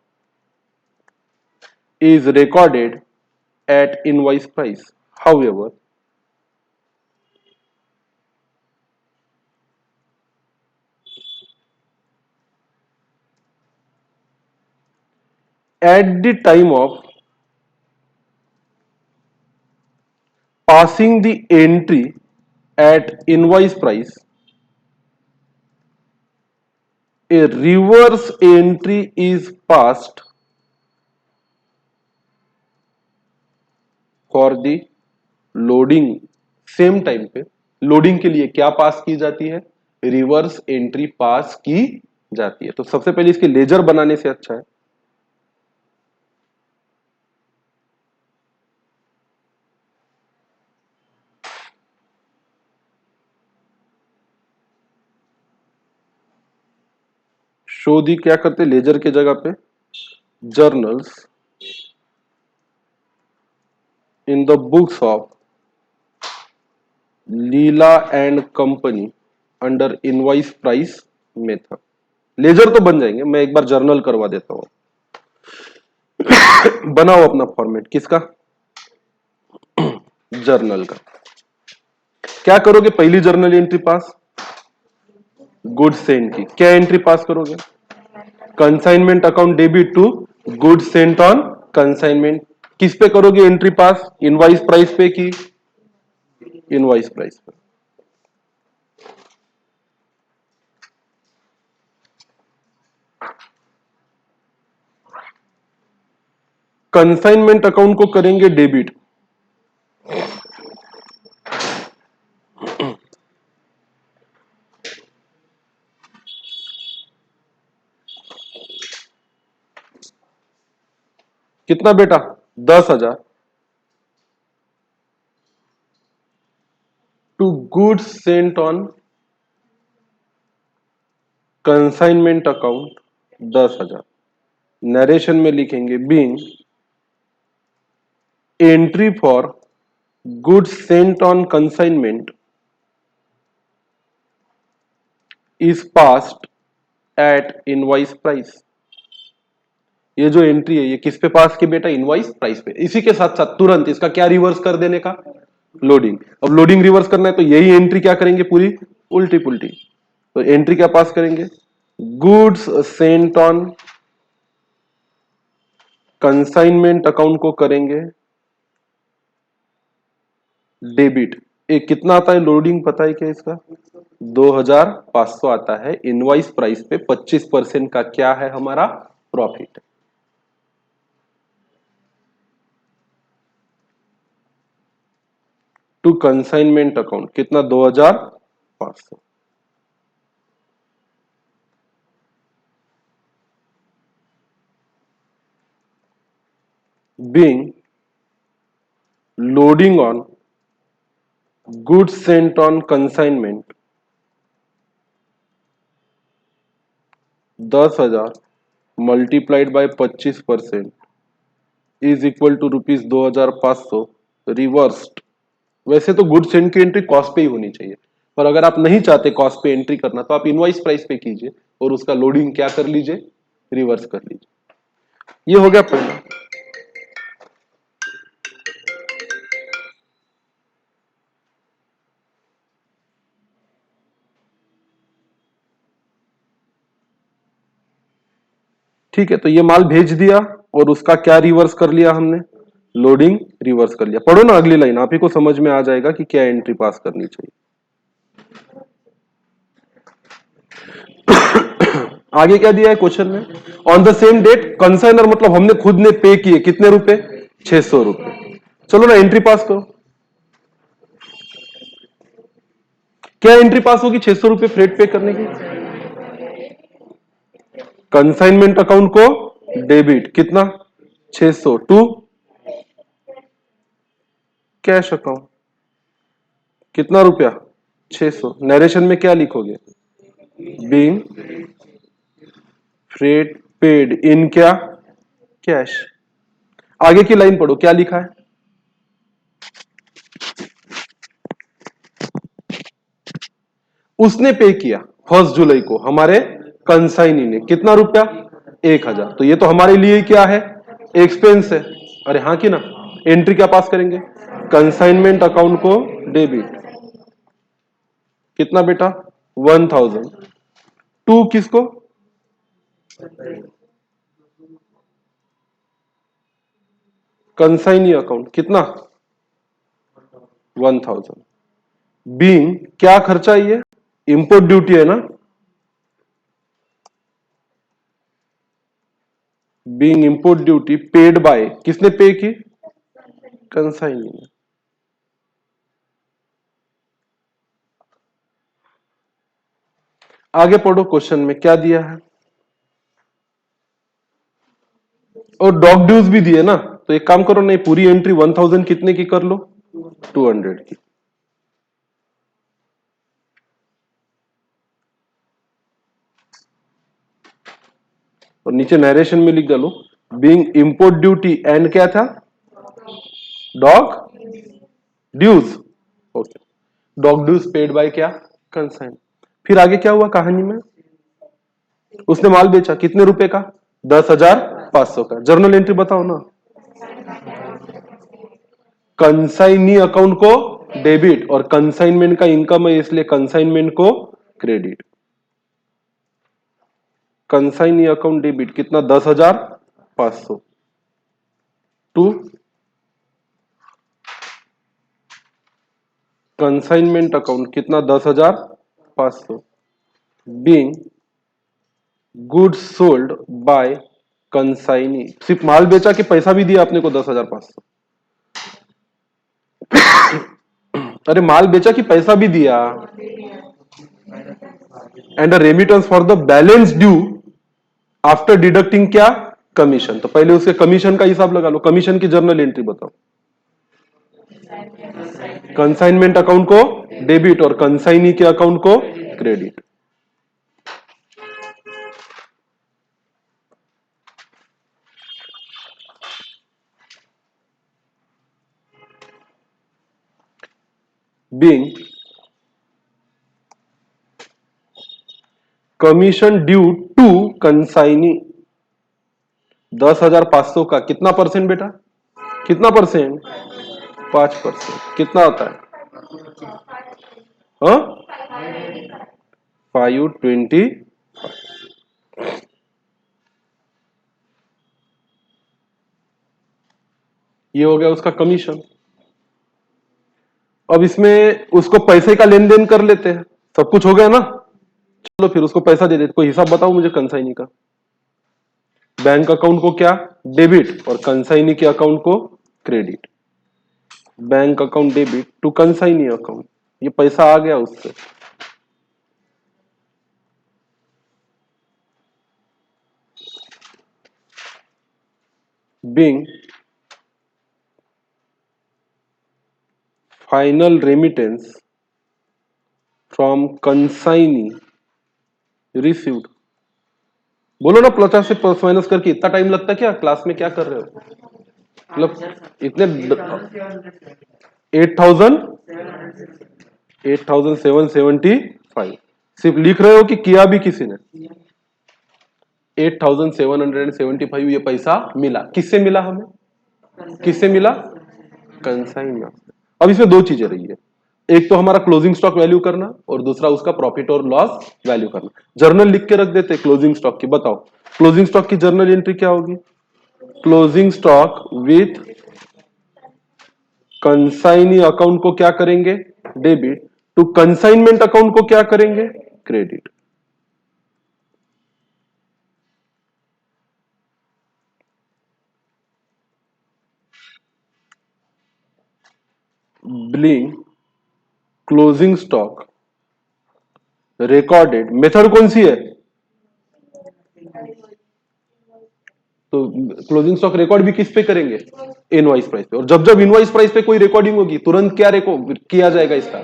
is recorded at invoice price. However, at the time of passing the entry at invoice price, a reverse entry is passed for the loading. Same time पे loading के लिए क्या पास की जाती है? Reverse entry पास की जाती है। तो सबसे पहले इसके लेजर बनाने से अच्छा है शो दी, क्या करते लेजर के जगह पे journals in the books of Leela and company under invoice price method. Ledger तो बन जाएंगे, मैं एक बार जर्नल करवा देता हूं। बनाओ अपना फॉर्मेट, किसका? जर्नल का। क्या करोगे? पहली journal entry pass good sent की, क्या एंट्री पास करोगे? Consignment account debit to good sent on consignment. किस पे करोगे एंट्री पास? इनवॉइस प्राइस पे की इनवॉइस प्राइस पे। कंसाइनमेंट अकाउंट को करेंगे डेबिट, कितना बेटा? 10,000 to goods sent on consignment account 10,000। Narration में लिखेंगे being entry for goods sent on consignment is passed at invoice price. ये जो एंट्री है ये किस पे पास की बेटा? इनवॉइस प्राइस पे। इसी के साथ साथ तुरंत इसका क्या रिवर्स कर देने का? लोडिंग। अब लोडिंग रिवर्स करना है तो यही एंट्री क्या करेंगे? पूरी उल्टी पुल्टी। तो एंट्री क्या पास करेंगे? Goods sent on consignment account को करेंगे डेबिट। एक कितना आता है लोडिंग पता है क्या इसका? 2,500 आता है। इनवॉइस प्राइस पे 25% का क्या है हमारा? प्रॉफिट। टू कंसाइनमेंट अकाउंट कितना? 2,500। being loading on goods sent on consignment 10,000 multiplied by 25% is equal to rupees 2,500 reversed. वैसे तो गुड सेंट की एंट्री कॉस्ट पे ही होनी चाहिए, पर अगर आप नहीं चाहते कॉस्ट पे एंट्री करना तो आप इनवॉइस प्राइस पे कीजिए और उसका लोडिंग क्या कर लीजिए? रिवर्स कर लीजिए। ये हो गया पहला। ठीक है, तो ये माल भेज दिया और उसका क्या रिवर्स कर लिया हमने? लोडिंग रिवर्स कर लिया। पढ़ो ना अगली लाइन, आप ही को समझ में आ जाएगा कि क्या एंट्री पास करनी चाहिए। आगे क्या दिया है क्वेश्चन में? On the same date consigner मतलब हमने खुद ने पे किए कितने रुपए? 600 रुपए। चलो ना एंट्री पास करो। क्या एंट्री पास होगी 600 रुपए फ्रेट पे करने की? कंसाइनमेंट अकाउंट को डेबिट कितना? 600 टू कैश अकाउंट कितना रुपया? 600। नरेशन में क्या लिखोगे? बीइंग फ्रेट पेड इन क्या? कैश। आगे की लाइन पढ़ो क्या लिखा है? उसने पे किया 1 जुलाई को हमारे कंसाइनी ने कितना रुपया? 1000। तो ये तो हमारे लिए क्या है? एक्सपेंस है। अरे हाँ कि ना? एंट्री क्या पास करेंगे? कंसाइनमेंट अकाउंट को डेबिट कितना बेटा? 1000 टू किसको? कंसाइनी अकाउंट कितना? 1000। बीइंग क्या खर्चा ये? इंपोर्ट ड्यूटी है ना? Being import duty paid by किसने पे की? कंसाइनी ने। आगे पढ़ो क्वेश्चन में क्या दिया है? और डॉग ड्यूज भी दिए ना, तो एक काम करो ना, पूरी एंट्री 1000 कितने की कर लो? 200 की। और नीचे नरेशन में लिख डालो बीइंग इंपोर्ट ड्यूटी एंड क्या था? Dock dues. Okay. Dock dues paid by क्या? कंसाइन। फिर आगे क्या हुआ कहानी में? उसने माल बेचा कितने रुपए का? 10,500 का। जर्नल एंट्री बताओ ना। कंसाइनी अकाउंट को डेबिट और कंसाइनमेंट का इनकम है इसलिए कंसाइनमेंट को क्रेडिट। कंसाइनी अकाउंट डेबिट कितना? 10,500 टू कंसाइनमेंट अकाउंट कितना? 10,500 being goods sold by consignee. सिर्फ माल बेचा कि पैसा भी दिया अपने को 10,500? अरे माल बेचा कि पैसा भी दिया? And remittance for the balance due after deducting क्या? कमीशन। तो पहले उसके कमीशन का हिसाब लगा लो। कमीशन की जर्नल एंट्री बताओ। कंसाइनमेंट अकाउंट को डेबिट और कंसाइनी के अकाउंट को credit. Being commission due to consignee 10,500 का कितना परसेंट बेटा? कितना परसेंट? 5%। कितना होता है? हाँ 520। ये हो गया उसका कमीशन। अब इसमें उसको पैसे का लेन देन कर लेते हैं। सब कुछ हो गया ना? चलो फिर उसको पैसा दे देते। कोई हिसाब बताओ मुझे कंसाइनी का। बैंक अकाउंट को क्या? डेबिट और कंसाइनी के अकाउंट को credit. Bank account debit to consignee account. ये पैसा आ गया उससे। Being final remittance from consignee received. बोलो ना 50 से प्लस माइनस करके इतना टाइम लगता है क्या? क्लास में क्या कर रहे हो? मतलब इतने 8,000 8,775 सिर्फ लिख रहे हो कि किया भी किसी ने? 8,775 ये पैसा मिला। किससे मिला हमें? किससे मिला? कंसाइन। अब इसमें दो चीजें रही है। एक तो हमारा क्लोजिंग स्टॉक वैल्यू करना और दूसरा उसका प्रॉफिट और लॉस वैल्यू करना। जर्नल लिख के रख देते क्लोजिंग स्टॉक की। बताओ क्लोजिंग स्टॉक की जर्नल एंट्री क्या होगी? Closing stock with consignee account को क्या करेंगे? डेबिट टू कंसाइनमेंट अकाउंट को क्या करेंगे? Credit. Billing closing stock recorded, method कौन सी है? तो क्लोजिंग स्टॉक रिकॉर्ड भी किस पे करेंगे? इनवॉइस प्राइस पे। और जब जब इनवॉइस प्राइस पे कोई रिकॉर्डिंग होगी तुरंत क्या रिकॉर्ड किया जाएगा? इसका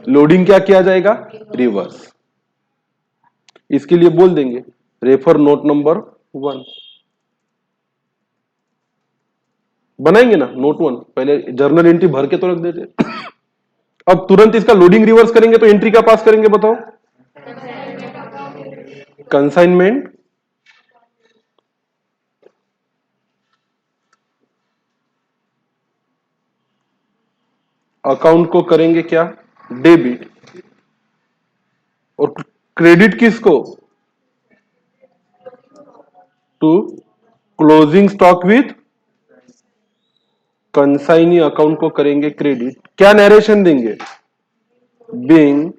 लोडिंग क्या किया जाएगा? रिवर्स। इसके लिए बोल देंगे रेफर नोट नंबर 1, बनाएंगे ना नोट 1, पहले जर्नल एंट्री भर के तो रख देते। अब तुरंत इसका लोडिंग रिवर्स करेंगे तो एंट्री क्या पास करेंगे बताओ? कंसाइनमेंट अकाउंट को करेंगे क्या? डेबिट। और क्रेडिट किसको? To closing stock with consignee account को करेंगे क्रेडिट। क्या नरेशन देंगे? Being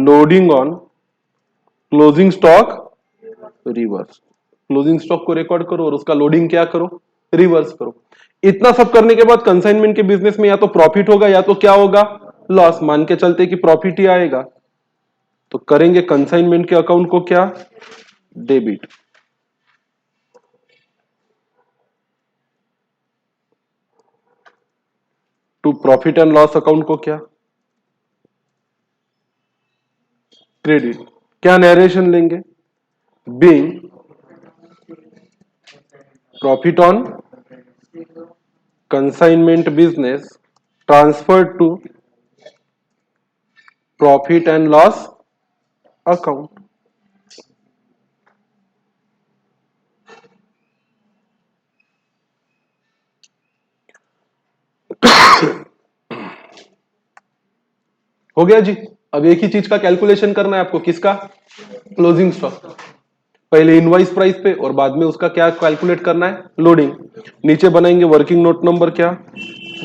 loading on closing stock reverse. Closing stock को रिकॉर्ड करो और उसका लोडिंग क्या करो? रिवर्स करो। इतना सब करने के बाद कंसाइनमेंट के बिजनेस में या तो प्रॉफिट होगा या तो क्या होगा? लॉस। मान के चलते कि प्रॉफिट ही आएगा तो करेंगे कंसाइनमेंट के अकाउंट को क्या? Debit. To profit and loss account को क्या? क्रेडिट। क्या नरेशन लेंगे? Being profit on consignment business transferred to profit and loss account. हो गया जी। अब एक ही चीज का कैलकुलेशन करना है आपको। किसका? Closing stock. पहले इनवाइस प्राइस पे और बाद में उसका क्या कैलकुलेट करना है? लोडिंग। नीचे बनाएंगे वर्किंग नोट नंबर क्या?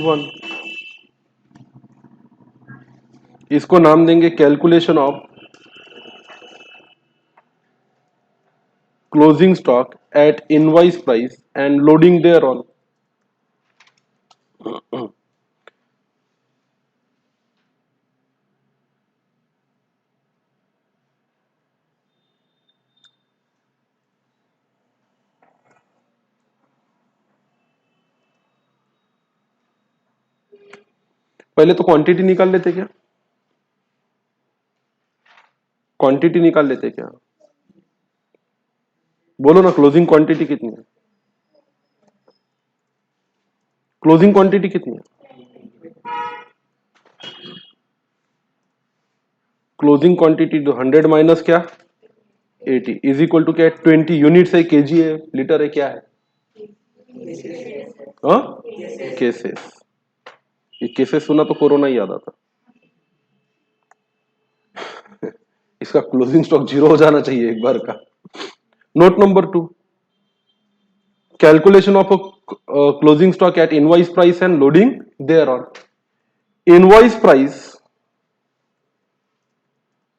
1। इसको नाम देंगे calculation of closing stock at invoice price and loading thereon. पहले तो क्वांटिटी निकाल लेते क्या? क्वांटिटी निकाल लेते क्या? बोलो ना, क्लोजिंग क्वांटिटी कितनी है? क्लोजिंग क्वांटिटी कितनी है? क्लोजिंग क्वांटिटी 100 माइनस क्या? 80 इज इक्वल टू क्या है? 20 यूनिट्स है, केजी है, लीटर है, क्या है? हाँ, केसेस। ये केसेस सुना तो कोरोना ही याद आता। इसका क्लोजिंग स्टॉक जीरो हो जाना चाहिए एक बार का। Note number 2, calculation of closing stock at invoice price and loading thereon. Invoice price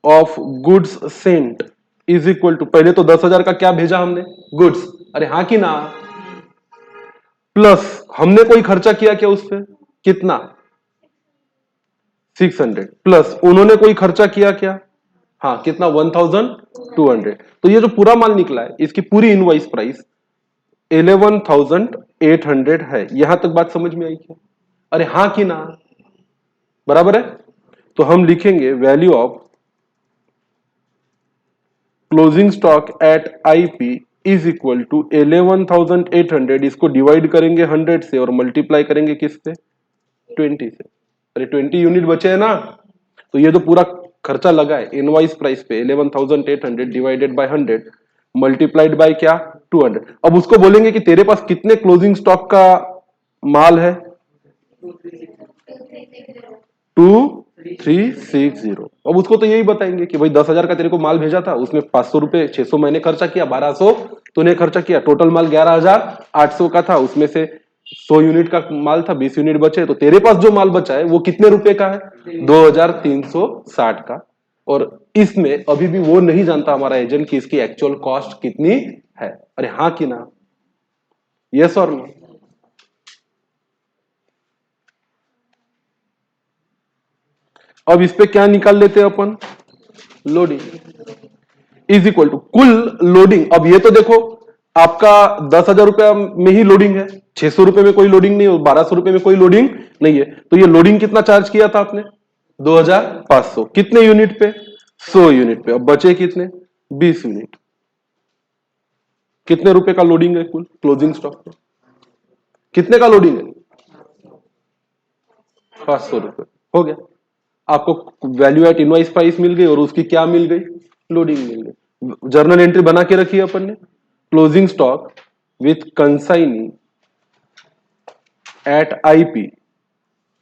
of goods sent is equal to, पहले तो 10,000 का क्या भेजा हमने? गुड्स। अरे हाँ कि ना? प्लस हमने कोई खर्चा किया क्या उस पर? कितना? 600। प्लस उन्होंने कोई खर्चा किया क्या? हाँ, कितना? 1200। तो ये जो पूरा माल निकला है इसकी पूरी इनवॉइस प्राइस 11,800 है। यहां तक बात समझ में आई क्या? अरे हाँ कि ना? बराबर है। तो हम लिखेंगे value of closing stock at IP is equal to 11,800। इसको डिवाइड करेंगे 100 से और मल्टीप्लाई करेंगे किससे? 20 से। अरे 20 यूनिट बचे हैं ना? तो ये जो पूरा खर्चा लगा है इनवॉइस प्राइस पे 11,800 डिवाइडेड बाय 100 मल्टीप्लाइड बाय क्या? 200। अब उसको बोलेंगे कि तेरे पास कितने क्लोजिंग स्टॉक का माल है? 2360। अब उसको तो यही बताएंगे कि भाई 10,000 का तेरे को माल भेजा था, उसमें 500 रुपए 600 मैंने खर्चा किया, 1200 तूने खर्चा किया, टोटल माल 11,800 का था। उसमें से 100 यूनिट का माल था, 20 यूनिट बचे, तो तेरे पास जो माल बचा है वो कितने रुपए का है? 2,360 का। और इसमें अभी भी वो नहीं जानता हमारा एजेंट कि इसकी एक्चुअल कॉस्ट कितनी है। अरे हाँ कि ना? यस और नो? अब इस पे क्या निकाल लेते हैं अपन, लोडिंग इज इक्वल टू कुल लोडिंग। अब ये तो देखो आपका 10,000 रुपया में ही लोडिंग है, 600 रुपए में कोई लोडिंग नहीं है, 1200 रुपए में कोई लोडिंग नहीं है, तो ये लोडिंग कितना चार्ज किया था आपने, 2500, कितने यूनिट पे, 100 यूनिट पे। अब बचे कितने, 20 यूनिट। कितने रुपए का लोडिंग है कुल क्लोजिंग स्टॉक पे, कितने का लोडिंग है, 500 रुपए। हो गया, आपको वैल्यू एट इनवाइस प्राइस मिल गई और उसकी क्या मिल गई, लोडिंग मिल गई। जर्नल एंट्री बना के रखी है अपन ने, closing stock with consignee at IP,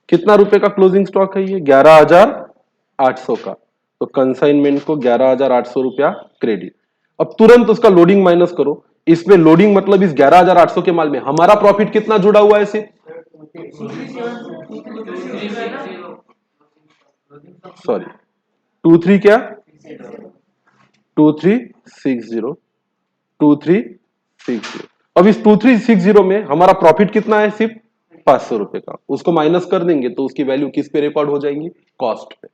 कितना रुपए का क्लोजिंग स्टॉक है ये, 11,800 का, तो कंसाइनमेंट को 11,800 रुपया क्रेडिट। अब तुरंत उसका लोडिंग माइनस करो, इसमें लोडिंग मतलब इस 11,800 के माल में हमारा प्रॉफिट कितना जुड़ा हुआ है सिर्फ, सॉरी 23 क्या, 2360, 2360। अब इस 2360 में हमारा प्रॉफिट कितना है, सिर्फ 500 रुपए का, उसको माइनस कर देंगे तो उसकी वैल्यू किस पे रिकॉर्ड हो जाएंगी, कॉस्ट पे।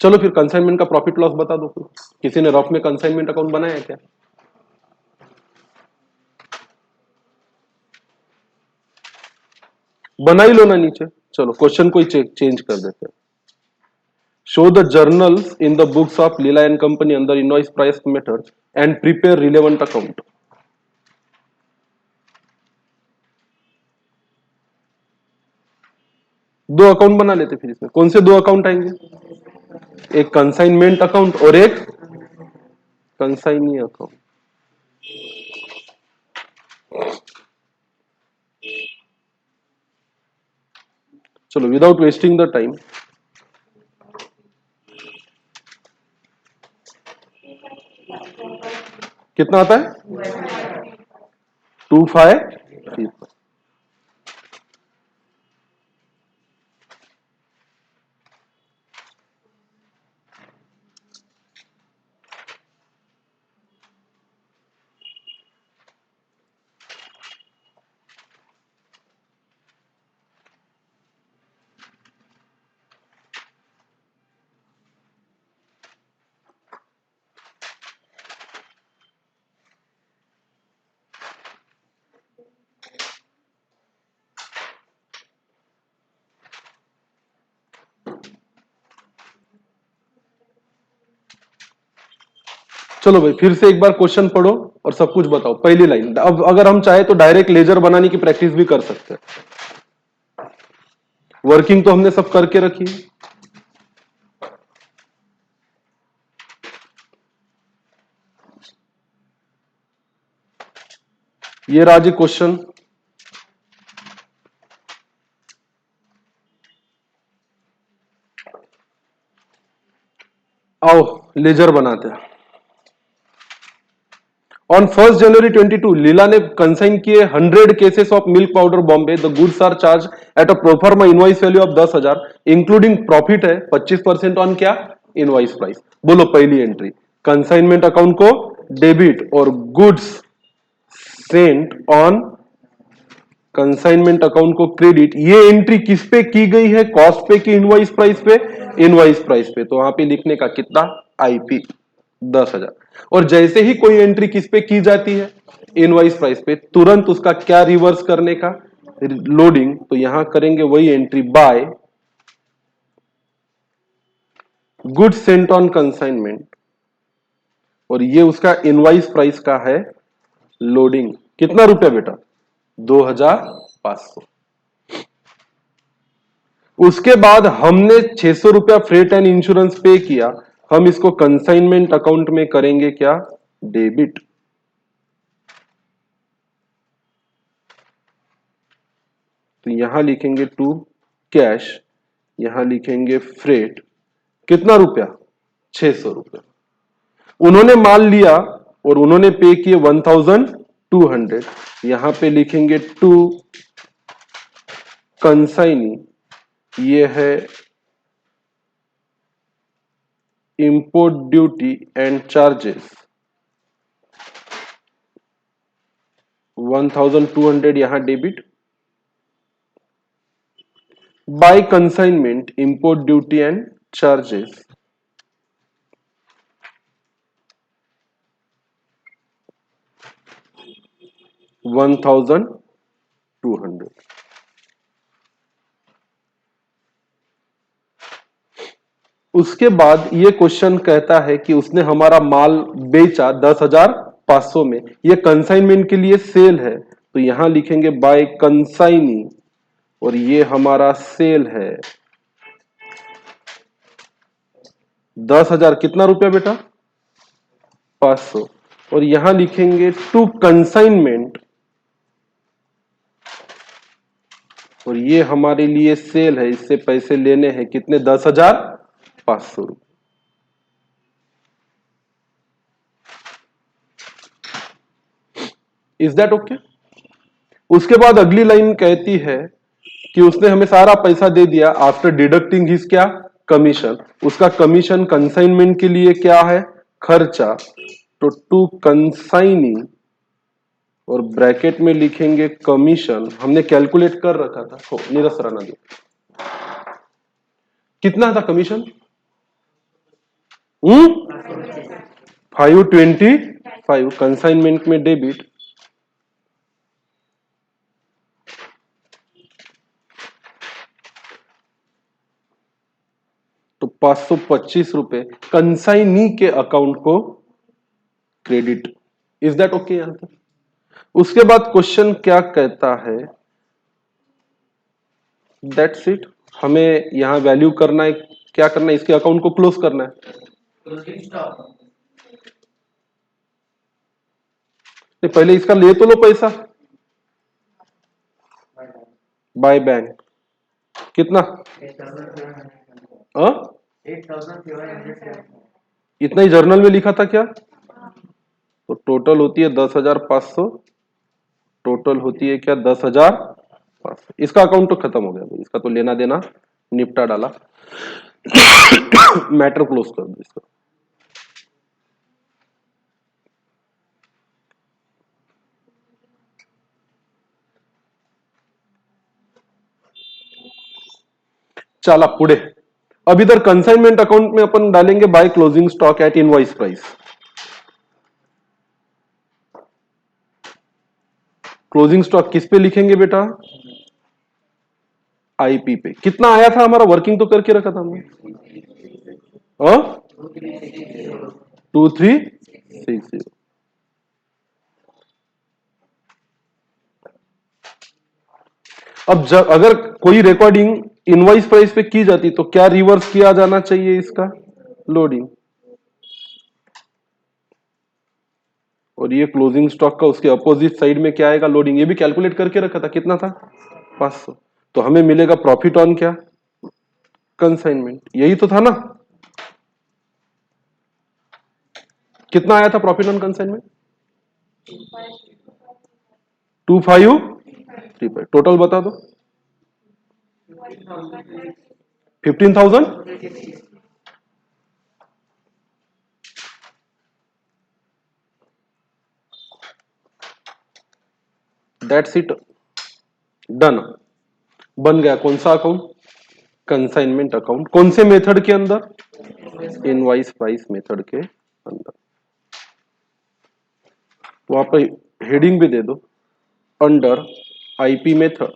चलो फिर कंसाइनमेंट का प्रॉफिट लॉस बता दो फिर, किसी ने रफ में कंसाइनमेंट अकाउंट बनाया है क्या, बना ही लो ना नीचे। चलो क्वेश्चन को ही चेंज कर देते हैं। Show the journals in the books of Leela and company under invoice price method and prepare relevant account. दो अकाउंट बना लेते फिर इसमें, कौन से दो अकाउंट आएंगे, एक कंसाइनमेंट अकाउंट और एक कंसाइनी अकाउंट। चलो विदाउट वेस्टिंग द टाइम, कितना आता है, 25। चलो भाई फिर से एक बार क्वेश्चन पढ़ो और सब कुछ बताओ, पहली लाइन। अब अगर हम चाहे तो डायरेक्ट लेजर बनाने की प्रैक्टिस भी कर सकते हैं, वर्किंग तो हमने सब करके रखी है। ये राजी क्वेश्चन, आओ लेजर बनाते हैं। ऑन 1 जनवरी 22 लीला ने कंसाइन किए 100 cases of milk powder Bombay. The goods are charged at a proforma invoice value of 10,000 including profit है 25% ऑन क्या, इनवॉइस प्राइस। बोलो पहली एंट्री, कंसाइनमेंट अकाउंट को डेबिट और goods sent on consignment account को क्रेडिट। ये एंट्री किस पे की गई है, कॉस्ट पे कि इनवॉइस प्राइस पे, इनवॉइस प्राइस पे, तो वहां पे लिखने का कितना, आईपी 10,000। और जैसे ही कोई एंट्री किस पे की जाती है, इनवॉइस प्राइस पे, तुरंत उसका क्या रिवर्स करने का, लोडिंग। तो यहां करेंगे वही entry, by goods sent on consignment, और ये उसका इनवॉइस प्राइस का है लोडिंग। कितना रुपया बेटा, 2,500। उसके बाद हमने 600 रुपया फ्रेट एंड इंश्योरेंस पे किया, हम इसको कंसाइनमेंट अकाउंट में करेंगे क्या, डेबिट। तो यहां लिखेंगे टू कैश, यहां लिखेंगे फ्रेट, कितना रुपया, 600 रुपया। उन्होंने माल लिया और उन्होंने पे किए 1,200, यहां पे लिखेंगे टू कंसाइनी, ये है इंपोर्ट ड्यूटी एंड चार्जेस, 1,200 यहां debit, by consignment import duty and charges 1200। उसके बाद ये क्वेश्चन कहता है कि उसने हमारा माल बेचा 10,500 में, ये कंसाइनमेंट के लिए सेल है, तो यहां लिखेंगे बाय कंसाइनी, और ये हमारा सेल है 10,000 कितना रुपया बेटा 500, और यहां लिखेंगे टू कंसाइनमेंट, और ये हमारे लिए सेल है, इससे पैसे लेने हैं कितने 10,500 रुपये। Is that okay? उसके बाद अगली लाइन कहती है कि उसने हमें सारा पैसा दे दिया आफ्टर डिडक्टिंग हिज क्या कमीशन, उसका कमीशन कंसाइनमेंट के लिए क्या है खर्चा, तो टू कंसाइनी और ब्रैकेट में लिखेंगे कमीशन, हमने कैलकुलेट कर रखा था, हो नीरस राणा दे कितना था कमीशन 525 कंसाइनमेंट में डेबिट, तो 525 रुपए कंसाइनी के अकाउंट को क्रेडिट। इज दैट ओके यहां तक? उसके बाद क्वेश्चन क्या कहता है, दैट्स इट, हमें यहां वैल्यू करना है, क्या करना है, इसके अकाउंट को क्लोज करना है। नहीं, पहले इसका ले तो लो पैसा बाय बैंक, कितना हाँ इतना ही जर्नल में लिखा था क्या, तो टोटल होती है 10,500, टोटल होती है क्या 10,500, इसका अकाउंट तो खत्म हो गया भाई, इसका तो लेना देना निपटा डाला मैटर क्लोज कर दो इसका। चला पुढे, अब इधर कंसाइनमेंट अकाउंट में अपन डालेंगे by closing stock at invoice price. Closing stock किस पे लिखेंगे बेटा आईपी पे, कितना आया था हमारा, वर्किंग तो करके रखा था हमने 2360। अब जब अगर कोई रिकॉर्डिंग इनवॉइस प्राइस पे की जाती तो क्या रिवर्स किया जाना चाहिए इसका लोडिंग, और ये क्लोजिंग स्टॉक का उसके अपोजिट साइड में क्या आएगा लोडिंग, ये भी कैलकुलेट करके रखा था, कितना था 500, तो हमें मिलेगा प्रॉफिट ऑन क्या कंसाइनमेंट, यही तो था ना, कितना आया था प्रॉफिट ऑन कंसाइनमेंट 2535, टोटल बता दो 15,000, दैट्स इट डन, बन गया कौन सा अकाउंट कंसाइनमेंट अकाउंट, कौन से मेथड के अंदर इनवॉइस प्राइस मेथड के अंदर, वहां पर हेडिंग भी दे दो अंडर आईपी मेथड।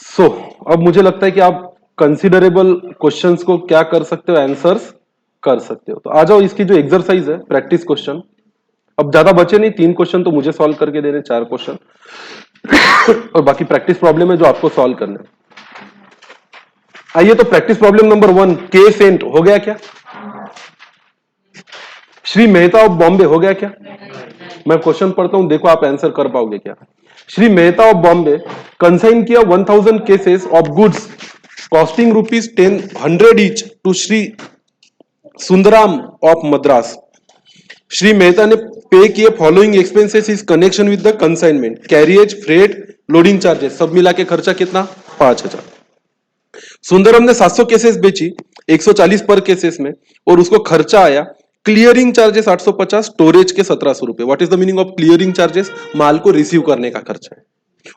सो अब मुझे लगता है कि आप कंसिडरेबल क्वेश्चंस को क्या कर सकते हो आंसर्स कर सकते हो, तो आ जाओ इसकी जो एक्सरसाइज है प्रैक्टिस क्वेश्चन, अब ज्यादा बचे नहीं, 3 क्वेश्चन तो मुझे सॉल्व करके देने, 4 क्वेश्चन और बाकी प्रैक्टिस प्रॉब्लम है जो आपको सॉल्व करना है। आइए तो प्रैक्टिस प्रॉब्लम नंबर 1, के सेंट हो गया क्या, श्री मेहता ऑफ बॉम्बे हो गया क्या, मैं क्वेश्चन पढ़ता हूं देखो आप आंसर कर पाओगे क्या। श्री मेहता ऑफ बॉम्बे कंसाइन किया 1000 cases of goods costing ₹10 each to Shri Sundaram of Madras. Shri Mehta ने पे किए following expenses is connection with the consignment, carriage, freight, loading charges, सब मिला के खर्चा कितना 5,000। सुंदरम ने 700 केसेस बेची 140 पर केसेस में, और उसको खर्चा आया क्लियरिंग चार्जेस 850, स्टोरेज के 1700 रुपए। What is the meaning of clearing charges? माल को रिसीव करने का खर्चा है,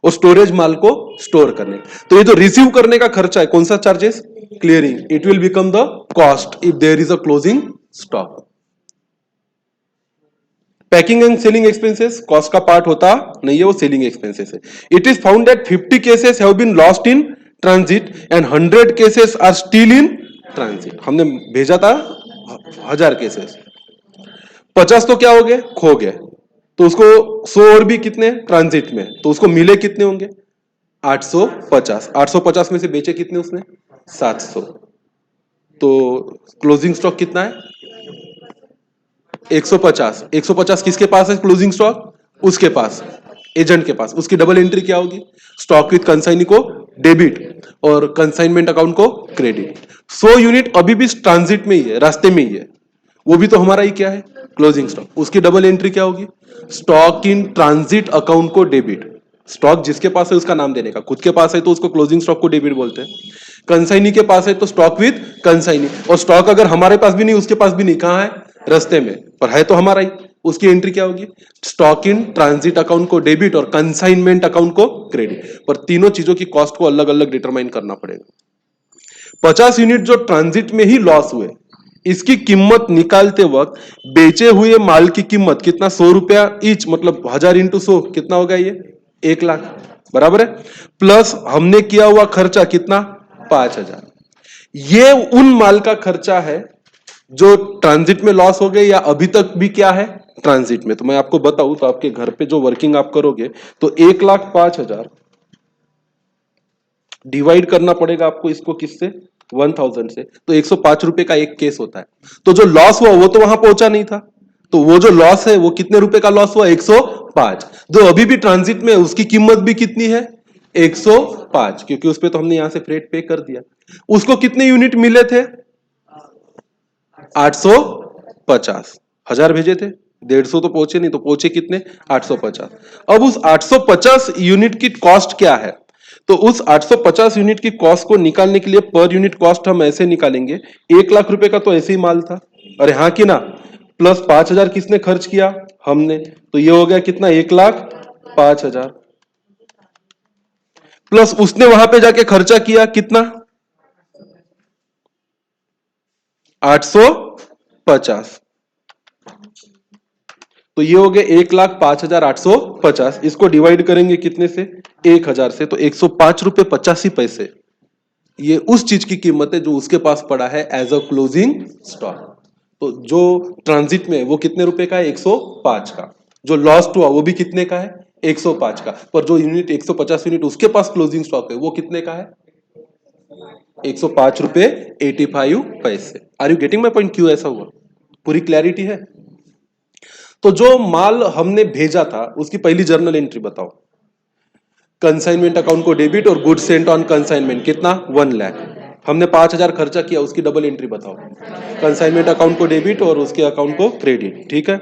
और स्टोरेज माल को स्टोर करने। तो ये जो रिसीव करने का खर्चा है, कौन सा charges? Clearing. It will become the cost if there is a closing stock. Packing and selling expenses cost का पार्ट होता नहीं है, वो सेलिंग एक्सपेंसेस है। It is found that 50 cases have been lost in transit and 100 cases are still in transit. हमने भेजा था 1000 cases, 50 तो क्या हो गए? खो गए। तो उसको 100 और भी कितने ट्रांजिट में, तो उसको मिले कितने होंगे? 850। 850 में से बेचे कितने उसने? 700। तो क्लोजिंग स्टॉक कितना है? 150। 150 किसके पास है क्लोजिंग स्टॉक? उसके पास, एजेंट के पास। उसकी डबल एंट्री क्या होगी? स्टॉक विथ कंसाइनी को डेबिट और कंसाइनमेंट अकाउंट को क्रेडिट। 100 यूनिट अभी भी ट्रांजिट में ही है, रास्ते में ही है, वो भी तो हमारा ही क्या है? Closing stock. उसकी डबल एंट्री क्या होगी? स्टॉक इन ट्रांजिट अकाउंट को डेबिट। स्टॉक जिसके पास है उसका नाम देने का, खुद के पास है तो उसको क्लोजिंग स्टॉक को डेबिट बोलते हैं, कंसाइनी के पास है तो स्टॉक विद कंसाइनी। और स्टॉक अगर हमारे पास भी नहीं, उसके पास भी नहीं, कहां है? रास्ते में, पर है तो हमारा ही। उसकी एंट्री क्या होगी? स्टॉक इन ट्रांजिट अकाउंट को डेबिट और कंसाइनमेंट अकाउंट को क्रेडिट। पर तीनों चीजों की कॉस्ट को अलग अलग डिटरमाइन करना पड़ेगा। 50 यूनिट जो ट्रांजिट में ही लॉस हुए, इसकी कीमत निकालते वक्त बेचे हुए माल की कीमत कितना? 100 रुपया ईच, मतलब 1000 इंटू 100 कितना होगा? ये 1 लाख, बराबर है। प्लस हमने किया हुआ खर्चा कितना? 5000। ये उन माल का खर्चा है जो ट्रांजिट में लॉस हो गए या अभी तक भी क्या है? ट्रांजिट में। तो मैं आपको बताऊं तो आपके घर पे जो वर्किंग आप करोगे तो 1,05,000 डिवाइड करना पड़ेगा आपको इसको किससे? 1000 से। तो 105 रुपए का एक केस होता है। तो जो लॉस हुआ वो तो वहां पहुंचा नहीं था, तो वो जो लॉस है वो कितने रुपए का लॉस हुआ? 105। जो अभी भी ट्रांजिट में है उसकी कीमत भी कितनी है? 105, क्योंकि उस पर तो हमने यहां से फ्रेट पे कर दिया। उसको कितने यूनिट मिले थे? 850। 1000 भेजे थे, 150 तो पहुंचे नहीं, तो पहुंचे कितने? 850। अब उस 850 यूनिट की कॉस्ट क्या है? तो उस 850 यूनिट की कॉस्ट को निकालने के लिए पर यूनिट कॉस्ट हम ऐसे निकालेंगे, 1 लाख रुपए का तो ऐसे ही माल था, अरे हाँ कि ना, प्लस 5000 किसने खर्च किया? हमने। तो ये हो गया कितना? 1,05,000। प्लस उसने वहां पे जाके खर्चा किया कितना? 850। तो ये हो गया 1,05,850। इसको डिवाइड करेंगे कितने से? 1000 से, तो 105 रुपए 85 पैसे ये उस चीज की कीमत है जो उसके पास पड़ा है एज अ क्लोजिंग स्टॉक। तो जो ट्रांजिट में वो कितने रुपए का है? 105 का। जो लॉस्ट हुआ वो भी कितने का है? 105 का। पर जो यूनिट 150 यूनिट उसके पास क्लोजिंग स्टॉक है वो कितने का है? 105 रुपए 85 पैसे। Are you getting my point? क्यों ऐसा हुआ? पूरी क्लैरिटी है? तो जो माल हमने भेजा था उसकी पहली जर्नल एंट्री बताओ। कंसाइनमेंट अकाउंट को डेबिट और गुड्स सेंट ऑन कंसाइनमेंट कितना? 1 लाख। हमने 5000 खर्चा किया, उसकी डबल एंट्री बताओ। कंसाइनमेंट अकाउंट को डेबिट और उसके अकाउंट को क्रेडिट, ठीक है।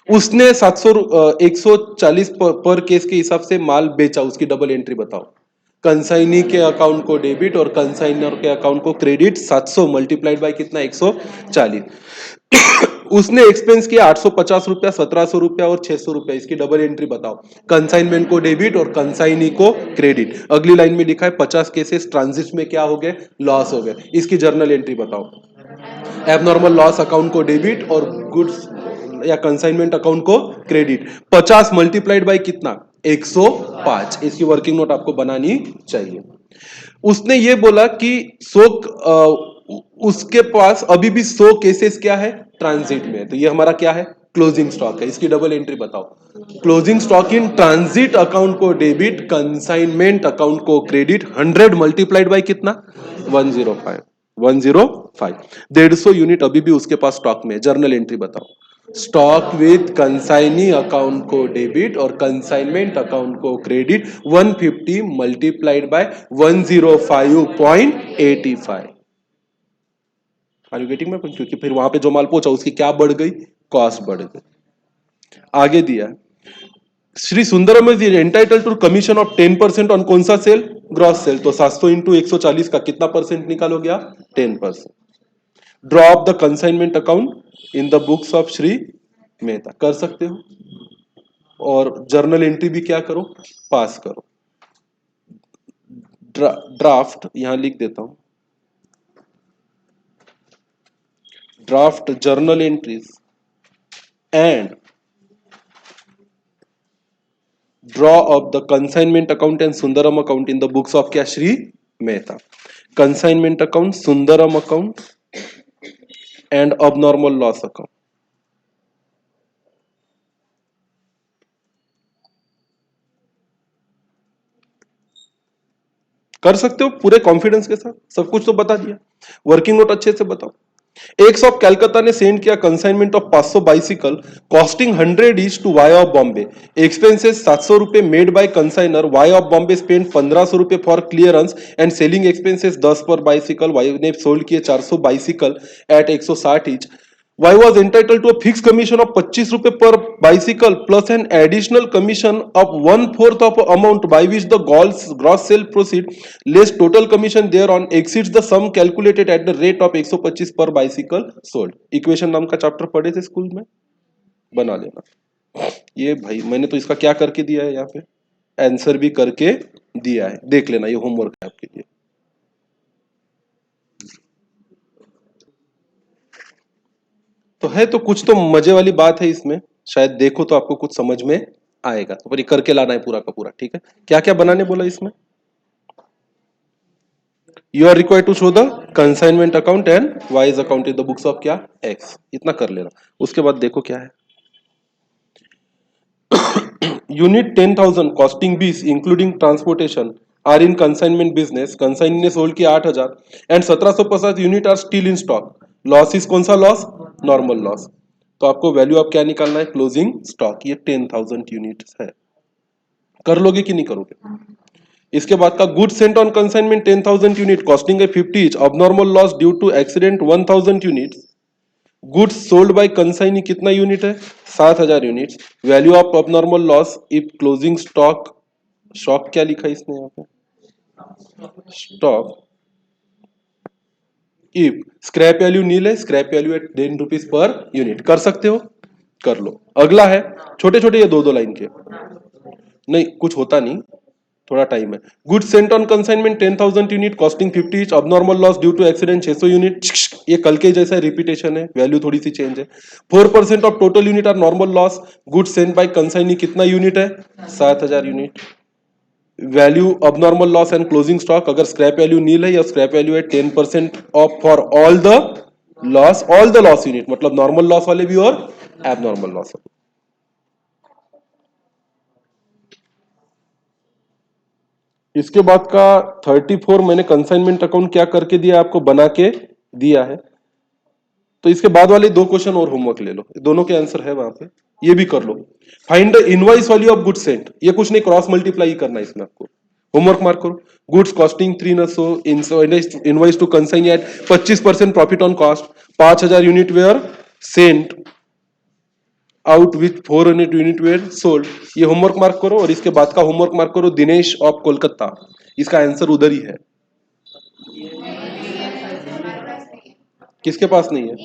उसने 140 पर केस के हिसाब से माल बेचा, उसकी डबल एंट्री बताओ। कंसाइनी के अकाउंट को डेबिट और कंसाइनर के अकाउंट को क्रेडिट। 700 मल्टीप्लाइड बाय कितना? 140। उसने एक्सपेंस किया 850 रुपया, 1700 रुपया और 600 रुपया, इसकी डबल एंट्री बताओ। कंसाइनमेंट को डेबिट और कंसाइनी को क्रेडिट। अगली लाइन में लिखा है 50 केसेस ट्रांजिट में क्या हो गए? लॉस हो गए, इसकी जर्नल एंट्री बताओ। एबनॉर्मल लॉस अकाउंट को डेबिट और गुड्स या कंसाइनमेंट अकाउंट को क्रेडिट। 50 मल्टीप्लाइड बाय कितना? 105। इसकी वर्किंग नोट आपको बनानी चाहिए। उसने ये बोला कि 100 उसके पास अभी भी 100 केसेस क्या है? ट्रांजिट में। तो ये हमारा क्या है? क्लोजिंग स्टॉक है, इसकी डबल एंट्री बताओ। Closing stock in transit account को डेबिट, कंसाइनमेंट अकाउंट को क्रेडिट। 100 मल्टीप्लाइड बाय कितना? 105। 105। 150 यूनिट अभी भी उसके पास स्टॉक में। जर्नल एंट्री बताओ। स्टॉक विथ कंसाइनी अकाउंट को डेबिट और कंसाइनमेंट अकाउंट को credit. 150 multiplied by 105.85। Are you getting my point? क्योंकि फिर वहां पे जो माल पहुंचा उसकी क्या बढ़ गई? कॉस्ट बढ़ गई। आगे दिया Shri Sundaram is entitled to commission of 10% on कौन सा सेल? Gross cell. तो 700 इंटू 140 का कितना परसेंट निकालोगे आप? 10%। Draw off the consignment account in the books of Shri Mehta, कर सकते हो। और जर्नल एंट्री भी क्या करो? पास करो। ड्राफ्ट यहां लिख देता हूं, draft journal entries and draw off the consignment account and Sundaram account in the books of क्या? Shri Mehta. Consignment account, Sundaram account and abnormal loss account. कर सकते हो पूरे कॉन्फिडेंस के साथ, सब कुछ तो बता दिया। वर्किंग नोट अच्छे से बताओ। एक्स ऑफ कैलकाता ने सेंड किया consignment of 500 bicycle costing 100 each to Y of Bombay. Expenses 700 रुपए made by consignor. Y of Bombay spend 1500 रुपए for clearance and selling expenses 10 per bicycle. Y ने सोल्ड किए 400 bicycle at 160 each. Y was entitled to a fixed commission of 25 रुपए per bicycle plus an additional commission of 1/4 of amount by which the gross sale proceed less total commission thereon exceeds the sum calculated at the rate of 125 per bicycle sold। Equation नाम का chapter पढ़े थे school में, बना लेना। ये भाई मैंने तो इसका क्या करके दिया है, यहाँ पे आंसर भी करके दिया है, देख लेना, ये होमवर्क है आपके लिए। तो है तो कुछ तो मजे वाली बात है इसमें, शायद देखो तो आपको कुछ समझ में आएगा। तो पर ये करके लाना है पूरा का पूरा, ठीक है। क्या क्या बनाने बोला इसमें? You are required to show the consignment account and Y's account in the books of क्या? एक्स। इतना कर लेना। उसके बाद देखो क्या है। Unit 10,000 costing 20 including transportation are in consignment business. Consign ने सोल्ड किया 8,000 and 1750 unit are still in stock. Loss is कौन सा लॉस? Normal loss. तो आपको वैल्यू आप क्या निकालना है? Closing stock. ये 10,000 यूनिट्स है। कर लोगे कि नहीं करोगे? इसके बाद का good sent on consignment 10,000 unit costing है 50 each. Abnormal loss due to accident 1,000 units. Goods sold by consignee कितना यूनिट है? 7,000 units. Value of abnormal loss if closing stock, stock क्या लिखा है इसने यहाँ पे? Stock if scrap value nil है, scrap value at 10 rupees per unit. कर सकते हो? कर लो। अगला है छोटे छोटे, ये दो दो लाइन के, नहीं कुछ होता नहीं, थोड़ा टाइम है। Good sent on consignment 10,000 unit costing 50 each. Abnormal loss due to accident 600 unit. ये कल के जैसा रिपीटेशन है, वैल्यू थोड़ी सी चेंज है। 4% of total unit are normal loss. Good sent by consignee कितना यूनिट है? 7,000 unit. Value abnormal loss and closing stock, अगर स्क्रैप वैल्यू नील है या स्क्रैप वैल्यू है 10% of for all the loss unit, मतलब normal loss वाले भी और एबनॉर्मल लॉस वाले। इसके बाद का 34 मैंने कंसाइनमेंट अकाउंट क्या करके दिया आपको? बना के दिया है। तो इसके बाद वाले दो क्वेश्चन और होमवर्क ले लो, दोनों के आंसर है वहां पे, ये भी कर लो। Find the invoice value of good sent. ये कुछ नहीं, क्रॉस मल्टीप्लाई करना है इसमें आपको। होमवर्क मार्क करो। Goods costing 300 invoice to consign at 25% profit on cost. 5,000 unit were sent out with 400 unit were sold. ये होमवर्क मार्क करो। और इसके बाद का होमवर्क मार्क करो दिनेश ऑफ कोलकाता। इसका आंसर उधर ही है। किसके पास नहीं है?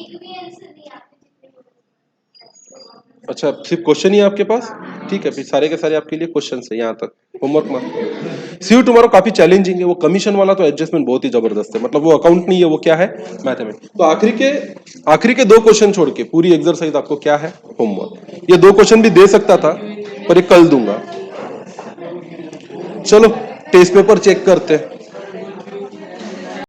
अच्छा, सिर्फ क्वेश्चन ही है आपके पास? ठीक है, फिर सारे के सारे आपके लिए क्वेश्चन है यहाँ तक। Homework mark. सी टुमारो काफी चैलेंजिंग है। वो कमीशन वाला तो एडजस्टमेंट बहुत ही जबरदस्त है, मतलब वो अकाउंट नहीं है, वो क्या है? मैथमेटिक्स। तो आखिरी के दो क्वेश्चन छोड़ के पूरी एक्सरसाइज आपको क्या है? होमवर्क। ये दो क्वेश्चन भी दे सकता था पर ये कल दूंगा। चलो टेस्ट पेपर चेक करते हैं।